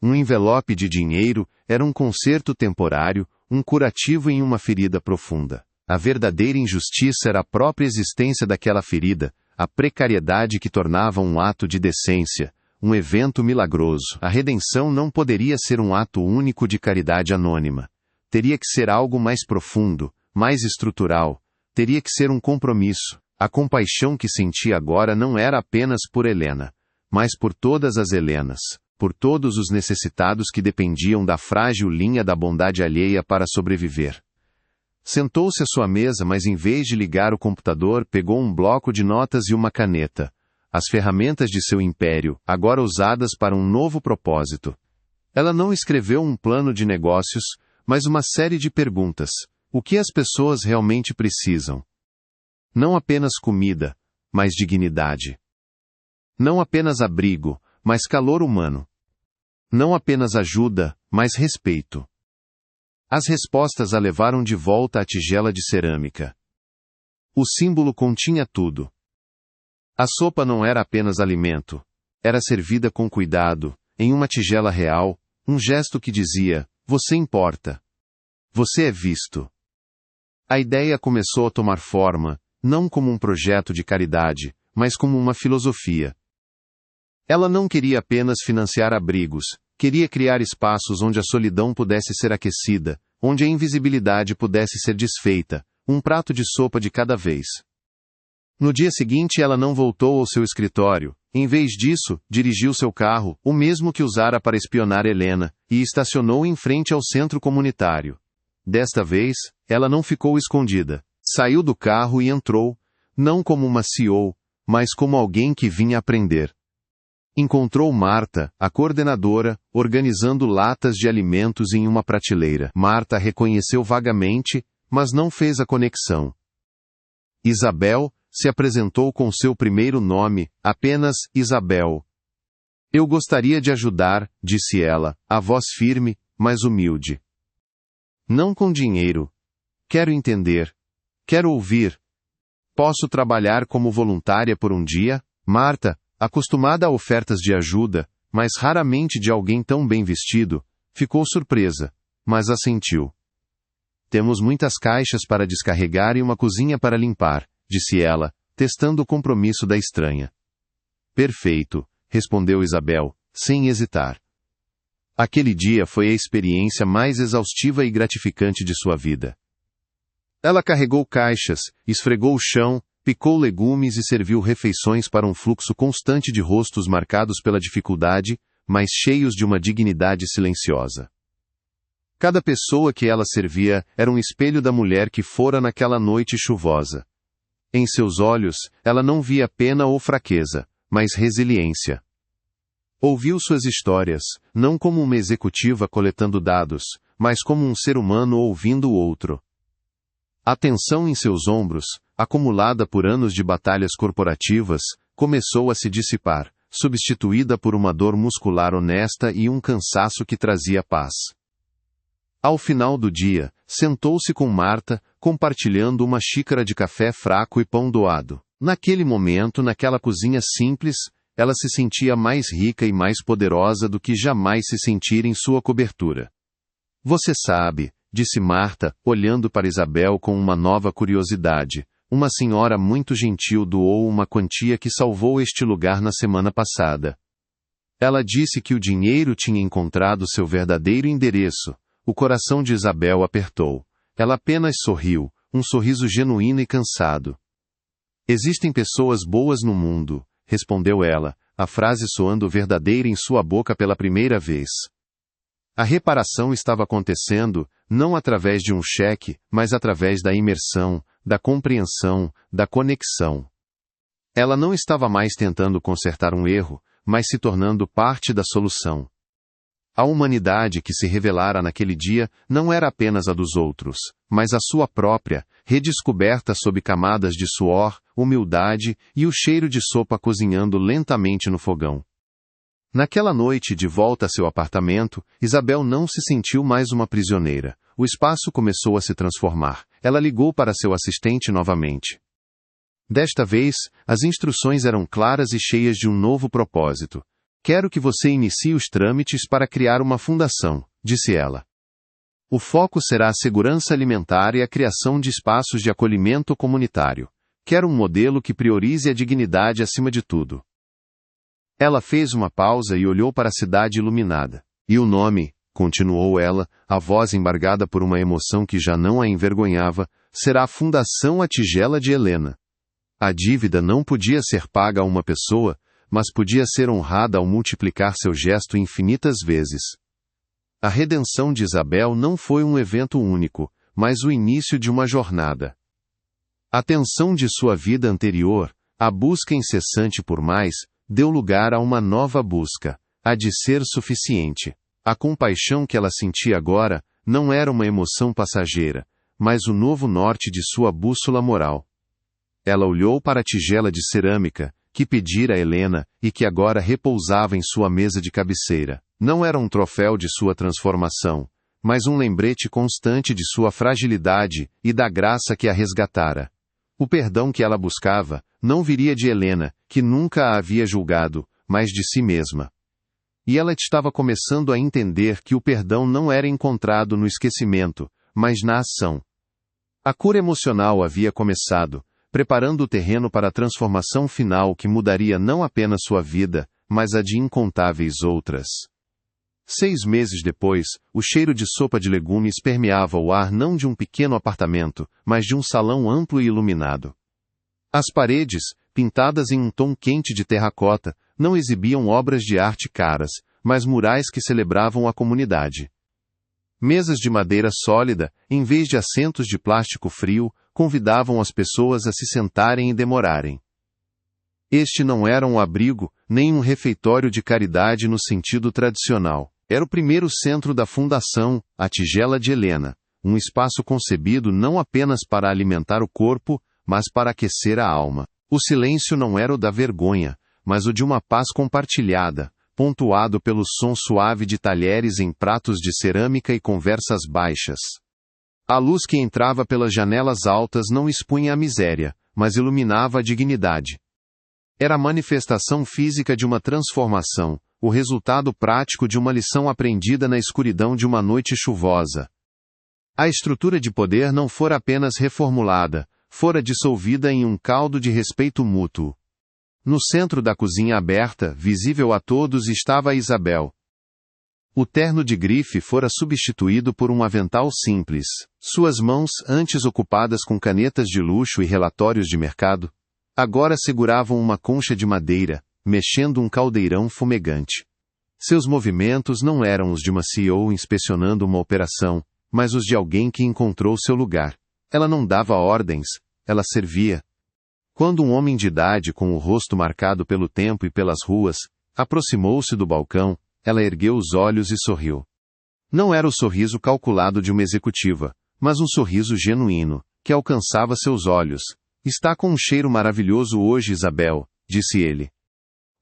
Um envelope de dinheiro era um conserto temporário, um curativo em uma ferida profunda. A verdadeira injustiça era a própria existência daquela ferida, a precariedade que tornava um ato de decência, um evento milagroso. A redenção não poderia ser um ato único de caridade anônima. Teria que ser algo mais profundo, mais estrutural. Teria que ser um compromisso. A compaixão que sentia agora não era apenas por Helena, mas por todas as Helenas, por todos os necessitados que dependiam da frágil linha da bondade alheia para sobreviver. Sentou-se à sua mesa, mas em vez de ligar o computador, pegou um bloco de notas e uma caneta. As ferramentas de seu império, agora usadas para um novo propósito. Ela não escreveu um plano de negócios, mas uma série de perguntas. O que as pessoas realmente precisam? Não apenas comida, mas dignidade. Não apenas abrigo, mas calor humano. Não apenas ajuda, mas respeito. As respostas a levaram de volta à tigela de cerâmica. O símbolo continha tudo. A sopa não era apenas alimento. Era servida com cuidado, em uma tigela real, um gesto que dizia, você importa. Você é visto. A ideia começou a tomar forma, não como um projeto de caridade, mas como uma filosofia. Ela não queria apenas financiar abrigos, queria criar espaços onde a solidão pudesse ser aquecida, onde a invisibilidade pudesse ser desfeita, um prato de sopa de cada vez. No dia seguinte ela não voltou ao seu escritório. Em vez disso, dirigiu seu carro, o mesmo que usara para espionar Helena, e estacionou em frente ao centro comunitário. Desta vez, ela não ficou escondida. Saiu do carro e entrou, não como uma CEO, mas como alguém que vinha aprender. Encontrou Marta, a coordenadora, organizando latas de alimentos em uma prateleira. Marta reconheceu vagamente, mas não fez a conexão. Isabel se apresentou com seu primeiro nome, apenas Isabel. Eu gostaria de ajudar, disse ela, a voz firme, mas humilde. Não com dinheiro. Quero entender. Quero ouvir. Posso trabalhar como voluntária por um dia? Marta, acostumada a ofertas de ajuda, mas raramente de alguém tão bem vestido, ficou surpresa, mas assentiu. Temos muitas caixas para descarregar e uma cozinha para limpar, disse ela, testando o compromisso da estranha. Perfeito, respondeu Isabel, sem hesitar. Aquele dia foi a experiência mais exaustiva e gratificante de sua vida. Ela carregou caixas, esfregou o chão, picou legumes e serviu refeições para um fluxo constante de rostos marcados pela dificuldade, mas cheios de uma dignidade silenciosa. Cada pessoa que ela servia era um espelho da mulher que fora naquela noite chuvosa. Em seus olhos, ela não via pena ou fraqueza, mas resiliência. Ouviu suas histórias, não como uma executiva coletando dados, mas como um ser humano ouvindo o outro. A tensão em seus ombros, acumulada por anos de batalhas corporativas, começou a se dissipar, substituída por uma dor muscular honesta e um cansaço que trazia paz. Ao final do dia, sentou-se com Marta, compartilhando uma xícara de café fraco e pão doado. Naquele momento, naquela cozinha simples, ela se sentia mais rica e mais poderosa do que jamais se sentira em sua cobertura. Você sabe, disse Marta, olhando para Isabel com uma nova curiosidade, uma senhora muito gentil doou uma quantia que salvou este lugar na semana passada. Ela disse que o dinheiro tinha encontrado seu verdadeiro endereço. O coração de Isabel apertou. Ela apenas sorriu, um sorriso genuíno e cansado. Existem pessoas boas no mundo, respondeu ela, a frase soando verdadeira em sua boca pela primeira vez. A reparação estava acontecendo, não através de um cheque, mas através da imersão, da compreensão, da conexão. Ela não estava mais tentando consertar um erro, mas se tornando parte da solução. A humanidade que se revelara naquele dia não era apenas a dos outros, mas a sua própria, redescoberta sob camadas de suor, humildade e o cheiro de sopa cozinhando lentamente no fogão. Naquela noite, de volta a seu apartamento, Isabel não se sentiu mais uma prisioneira. O espaço começou a se transformar. Ela ligou para seu assistente novamente. Desta vez, as instruções eram claras e cheias de um novo propósito. Quero que você inicie os trâmites para criar uma fundação, disse ela. O foco será a segurança alimentar e a criação de espaços de acolhimento comunitário. Quero um modelo que priorize a dignidade acima de tudo. Ela fez uma pausa e olhou para a cidade iluminada. E o nome, continuou ela, a voz embargada por uma emoção que já não a envergonhava, será a Fundação A Tigela de Helena. A dívida não podia ser paga a uma pessoa, mas podia ser honrada ao multiplicar seu gesto infinitas vezes. A redenção de Isabel não foi um evento único, mas o início de uma jornada. A tensão de sua vida anterior, a busca incessante por mais, deu lugar a uma nova busca, a de ser suficiente. A compaixão que ela sentia agora não era uma emoção passageira, mas o novo norte de sua bússola moral. Ela olhou para a tigela de cerâmica, que pedira a Helena e que agora repousava em sua mesa de cabeceira. Não era um troféu de sua transformação, mas um lembrete constante de sua fragilidade e da graça que a resgatara. O perdão que ela buscava não viria de Helena, que nunca a havia julgado, mas de si mesma. E ela estava começando a entender que o perdão não era encontrado no esquecimento, mas na ação. A cura emocional havia começado, preparando o terreno para a transformação final que mudaria não apenas sua vida, mas a de incontáveis outras. 6 meses depois, o cheiro de sopa de legumes permeava o ar não de um pequeno apartamento, mas de um salão amplo e iluminado. As paredes, pintadas em um tom quente de terracota, não exibiam obras de arte caras, mas murais que celebravam a comunidade. Mesas de madeira sólida, em vez de assentos de plástico frio, convidavam as pessoas a se sentarem e demorarem. Este não era um abrigo, nem um refeitório de caridade no sentido tradicional. Era o primeiro centro da fundação, a Tigela de Helena, um espaço concebido não apenas para alimentar o corpo, mas para aquecer a alma. O silêncio não era o da vergonha, mas o de uma paz compartilhada, pontuado pelo som suave de talheres em pratos de cerâmica e conversas baixas. A luz que entrava pelas janelas altas não expunha a miséria, mas iluminava a dignidade. Era a manifestação física de uma transformação, o resultado prático de uma lição aprendida na escuridão de uma noite chuvosa. A estrutura de poder não fora apenas reformulada, fora dissolvida em um caldo de respeito mútuo. No centro da cozinha aberta, visível a todos, estava Isabel. O terno de grife fora substituído por um avental simples. Suas mãos, antes ocupadas com canetas de luxo e relatórios de mercado, agora seguravam uma concha de madeira, mexendo um caldeirão fumegante. Seus movimentos não eram os de uma CEO inspecionando uma operação, mas os de alguém que encontrou seu lugar. Ela não dava ordens, ela servia. Quando um homem de idade com o rosto marcado pelo tempo e pelas ruas, aproximou-se do balcão, ela ergueu os olhos e sorriu. Não era o sorriso calculado de uma executiva, mas um sorriso genuíno, que alcançava seus olhos. Está com um cheiro maravilhoso hoje, Isabel, disse ele.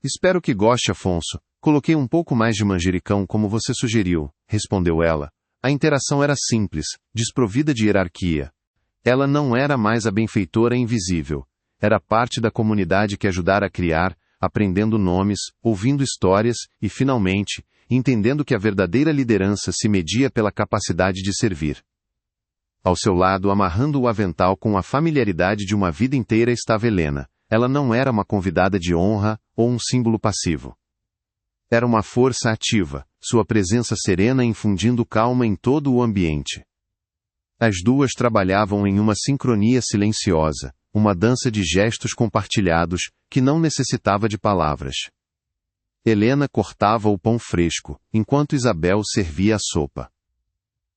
Espero que goste, Afonso. Coloquei um pouco mais de manjericão como você sugeriu, respondeu ela. A interação era simples, desprovida de hierarquia. Ela não era mais a benfeitora invisível. Era parte da comunidade que ajudara a criar, aprendendo nomes, ouvindo histórias e, finalmente, entendendo que a verdadeira liderança se media pela capacidade de servir. Ao seu lado, amarrando o avental com a familiaridade de uma vida inteira, estava Helena. Ela não era uma convidada de honra ou um símbolo passivo. Era uma força ativa, sua presença serena infundindo calma em todo o ambiente. As duas trabalhavam em uma sincronia silenciosa, uma dança de gestos compartilhados, que não necessitava de palavras. Helena cortava o pão fresco, enquanto Isabel servia a sopa.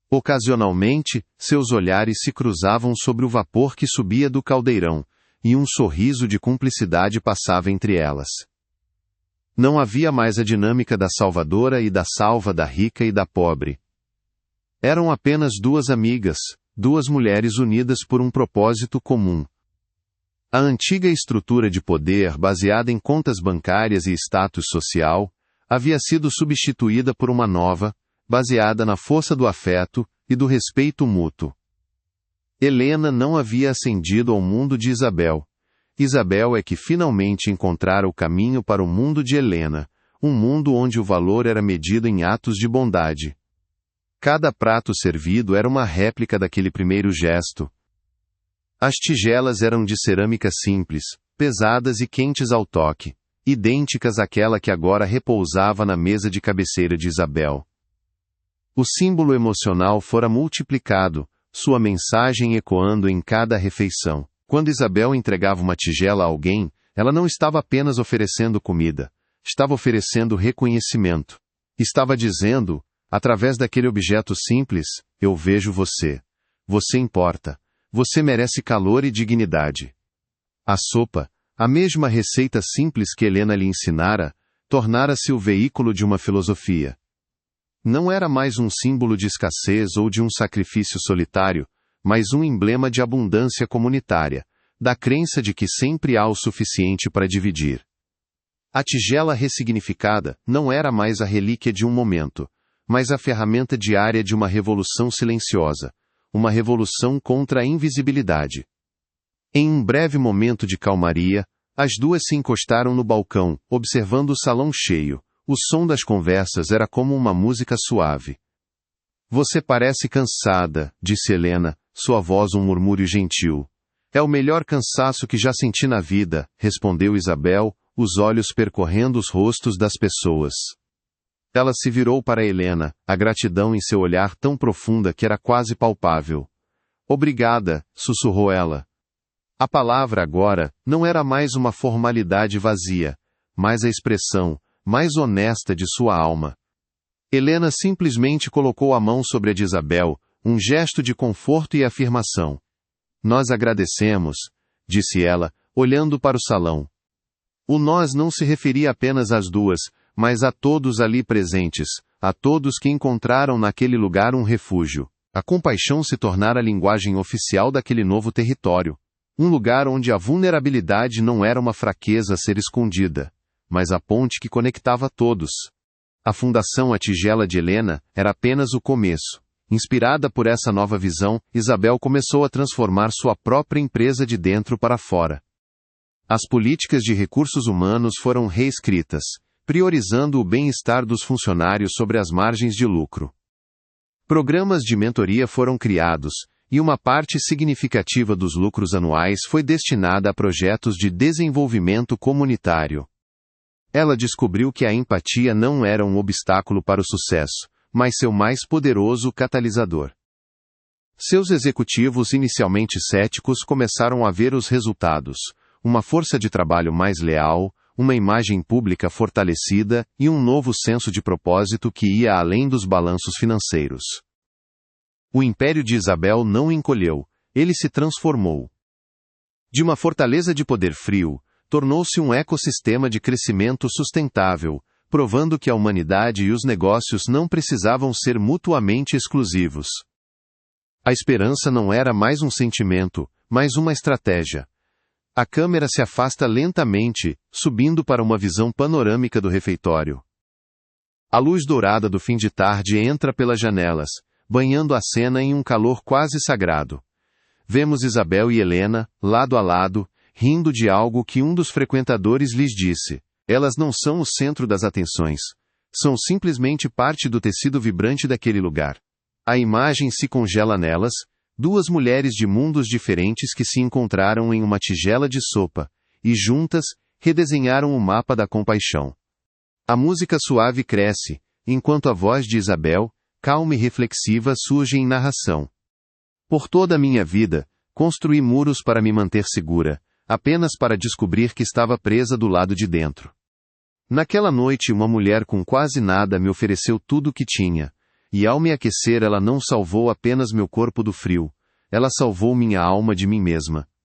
Ocasionalmente, seus olhares se cruzavam sobre o vapor que subia do caldeirão, e um sorriso de cumplicidade passava entre elas. Não havia mais a dinâmica da salvadora e da salva, da rica e da pobre. Eram apenas duas amigas, duas mulheres unidas por um propósito comum. A antiga estrutura de poder, baseada em contas bancárias e status social, havia sido substituída por uma nova, baseada na força do afeto e do respeito mútuo. Helena não havia ascendido ao mundo de Isabel. Isabel é que finalmente encontrara o caminho para o mundo de Helena, um mundo onde o valor era medido em atos de bondade. Cada prato servido era uma réplica daquele primeiro gesto. As tigelas eram de cerâmica simples, pesadas e quentes ao toque, idênticas àquela que agora repousava na mesa de cabeceira de Isabel. O símbolo emocional fora multiplicado, sua mensagem ecoando em cada refeição. Quando Isabel entregava uma tigela a alguém, ela não estava apenas oferecendo comida, estava oferecendo reconhecimento. Estava dizendo, através daquele objeto simples, eu vejo você. Você importa. Você merece calor e dignidade. A sopa, a mesma receita simples que Helena lhe ensinara, tornara-se o veículo de uma filosofia. Não era mais um símbolo de escassez ou de um sacrifício solitário, mas um emblema de abundância comunitária, da crença de que sempre há o suficiente para dividir. A tigela ressignificada não era mais a relíquia de um momento, mas a ferramenta diária de uma revolução silenciosa, uma revolução contra a invisibilidade. Em um breve momento de calmaria, as duas se encostaram no balcão, observando o salão cheio. O som das conversas era como uma música suave. Você parece cansada, disse Helena, sua voz um murmúrio gentil. É o melhor cansaço que já senti na vida, respondeu Isabel, os olhos percorrendo os rostos das pessoas. Ela se virou para Helena, a gratidão em seu olhar tão profunda que era quase palpável. Obrigada, sussurrou ela. A palavra agora não era mais uma formalidade vazia, mas a expressão mais honesta de sua alma. Helena simplesmente colocou a mão sobre a de Isabel, um gesto de conforto e afirmação. Nós agradecemos, disse ela, olhando para o salão. O nós não se referia apenas às duas, mas a todos ali presentes, a todos que encontraram naquele lugar um refúgio. A compaixão se tornara a linguagem oficial daquele novo território. Um lugar onde a vulnerabilidade não era uma fraqueza a ser escondida, mas a ponte que conectava todos. A Fundação A Tigela de Helena era apenas o começo. Inspirada por essa nova visão, Isabel começou a transformar sua própria empresa de dentro para fora. As políticas de recursos humanos foram reescritas, priorizando o bem-estar dos funcionários sobre as margens de lucro. Programas de mentoria foram criados, e uma parte significativa dos lucros anuais foi destinada a projetos de desenvolvimento comunitário. Ela descobriu que a empatia não era um obstáculo para o sucesso, mas seu mais poderoso catalisador. Seus executivos inicialmente céticos começaram a ver os resultados, uma força de trabalho mais leal, uma imagem pública fortalecida e um novo senso de propósito que ia além dos balanços financeiros. O império de Isabel não encolheu, ele se transformou. De uma fortaleza de poder frio, tornou-se um ecossistema de crescimento sustentável, provando que a humanidade e os negócios não precisavam ser mutuamente exclusivos. A esperança não era mais um sentimento, mas uma estratégia. A câmera se afasta lentamente, subindo para uma visão panorâmica do refeitório. A luz dourada do fim de tarde entra pelas janelas, banhando a cena em um calor quase sagrado. Vemos Isabel e Helena, lado a lado, rindo de algo que um dos frequentadores lhes disse. Elas não são o centro das atenções. São simplesmente parte do tecido vibrante daquele lugar. A imagem se congela nelas, duas mulheres de mundos diferentes que se encontraram em uma tigela de sopa, e juntas, redesenharam o mapa da compaixão. A música suave cresce, enquanto a voz de Isabel, calma e reflexiva, surge em narração. Por toda a minha vida, construí muros para me manter segura, apenas para descobrir que estava presa do lado de dentro. Naquela noite uma mulher com quase nada me ofereceu tudo o que tinha, e ao me aquecer ela não salvou apenas meu corpo do frio, ela salvou minha alma de mim mesma.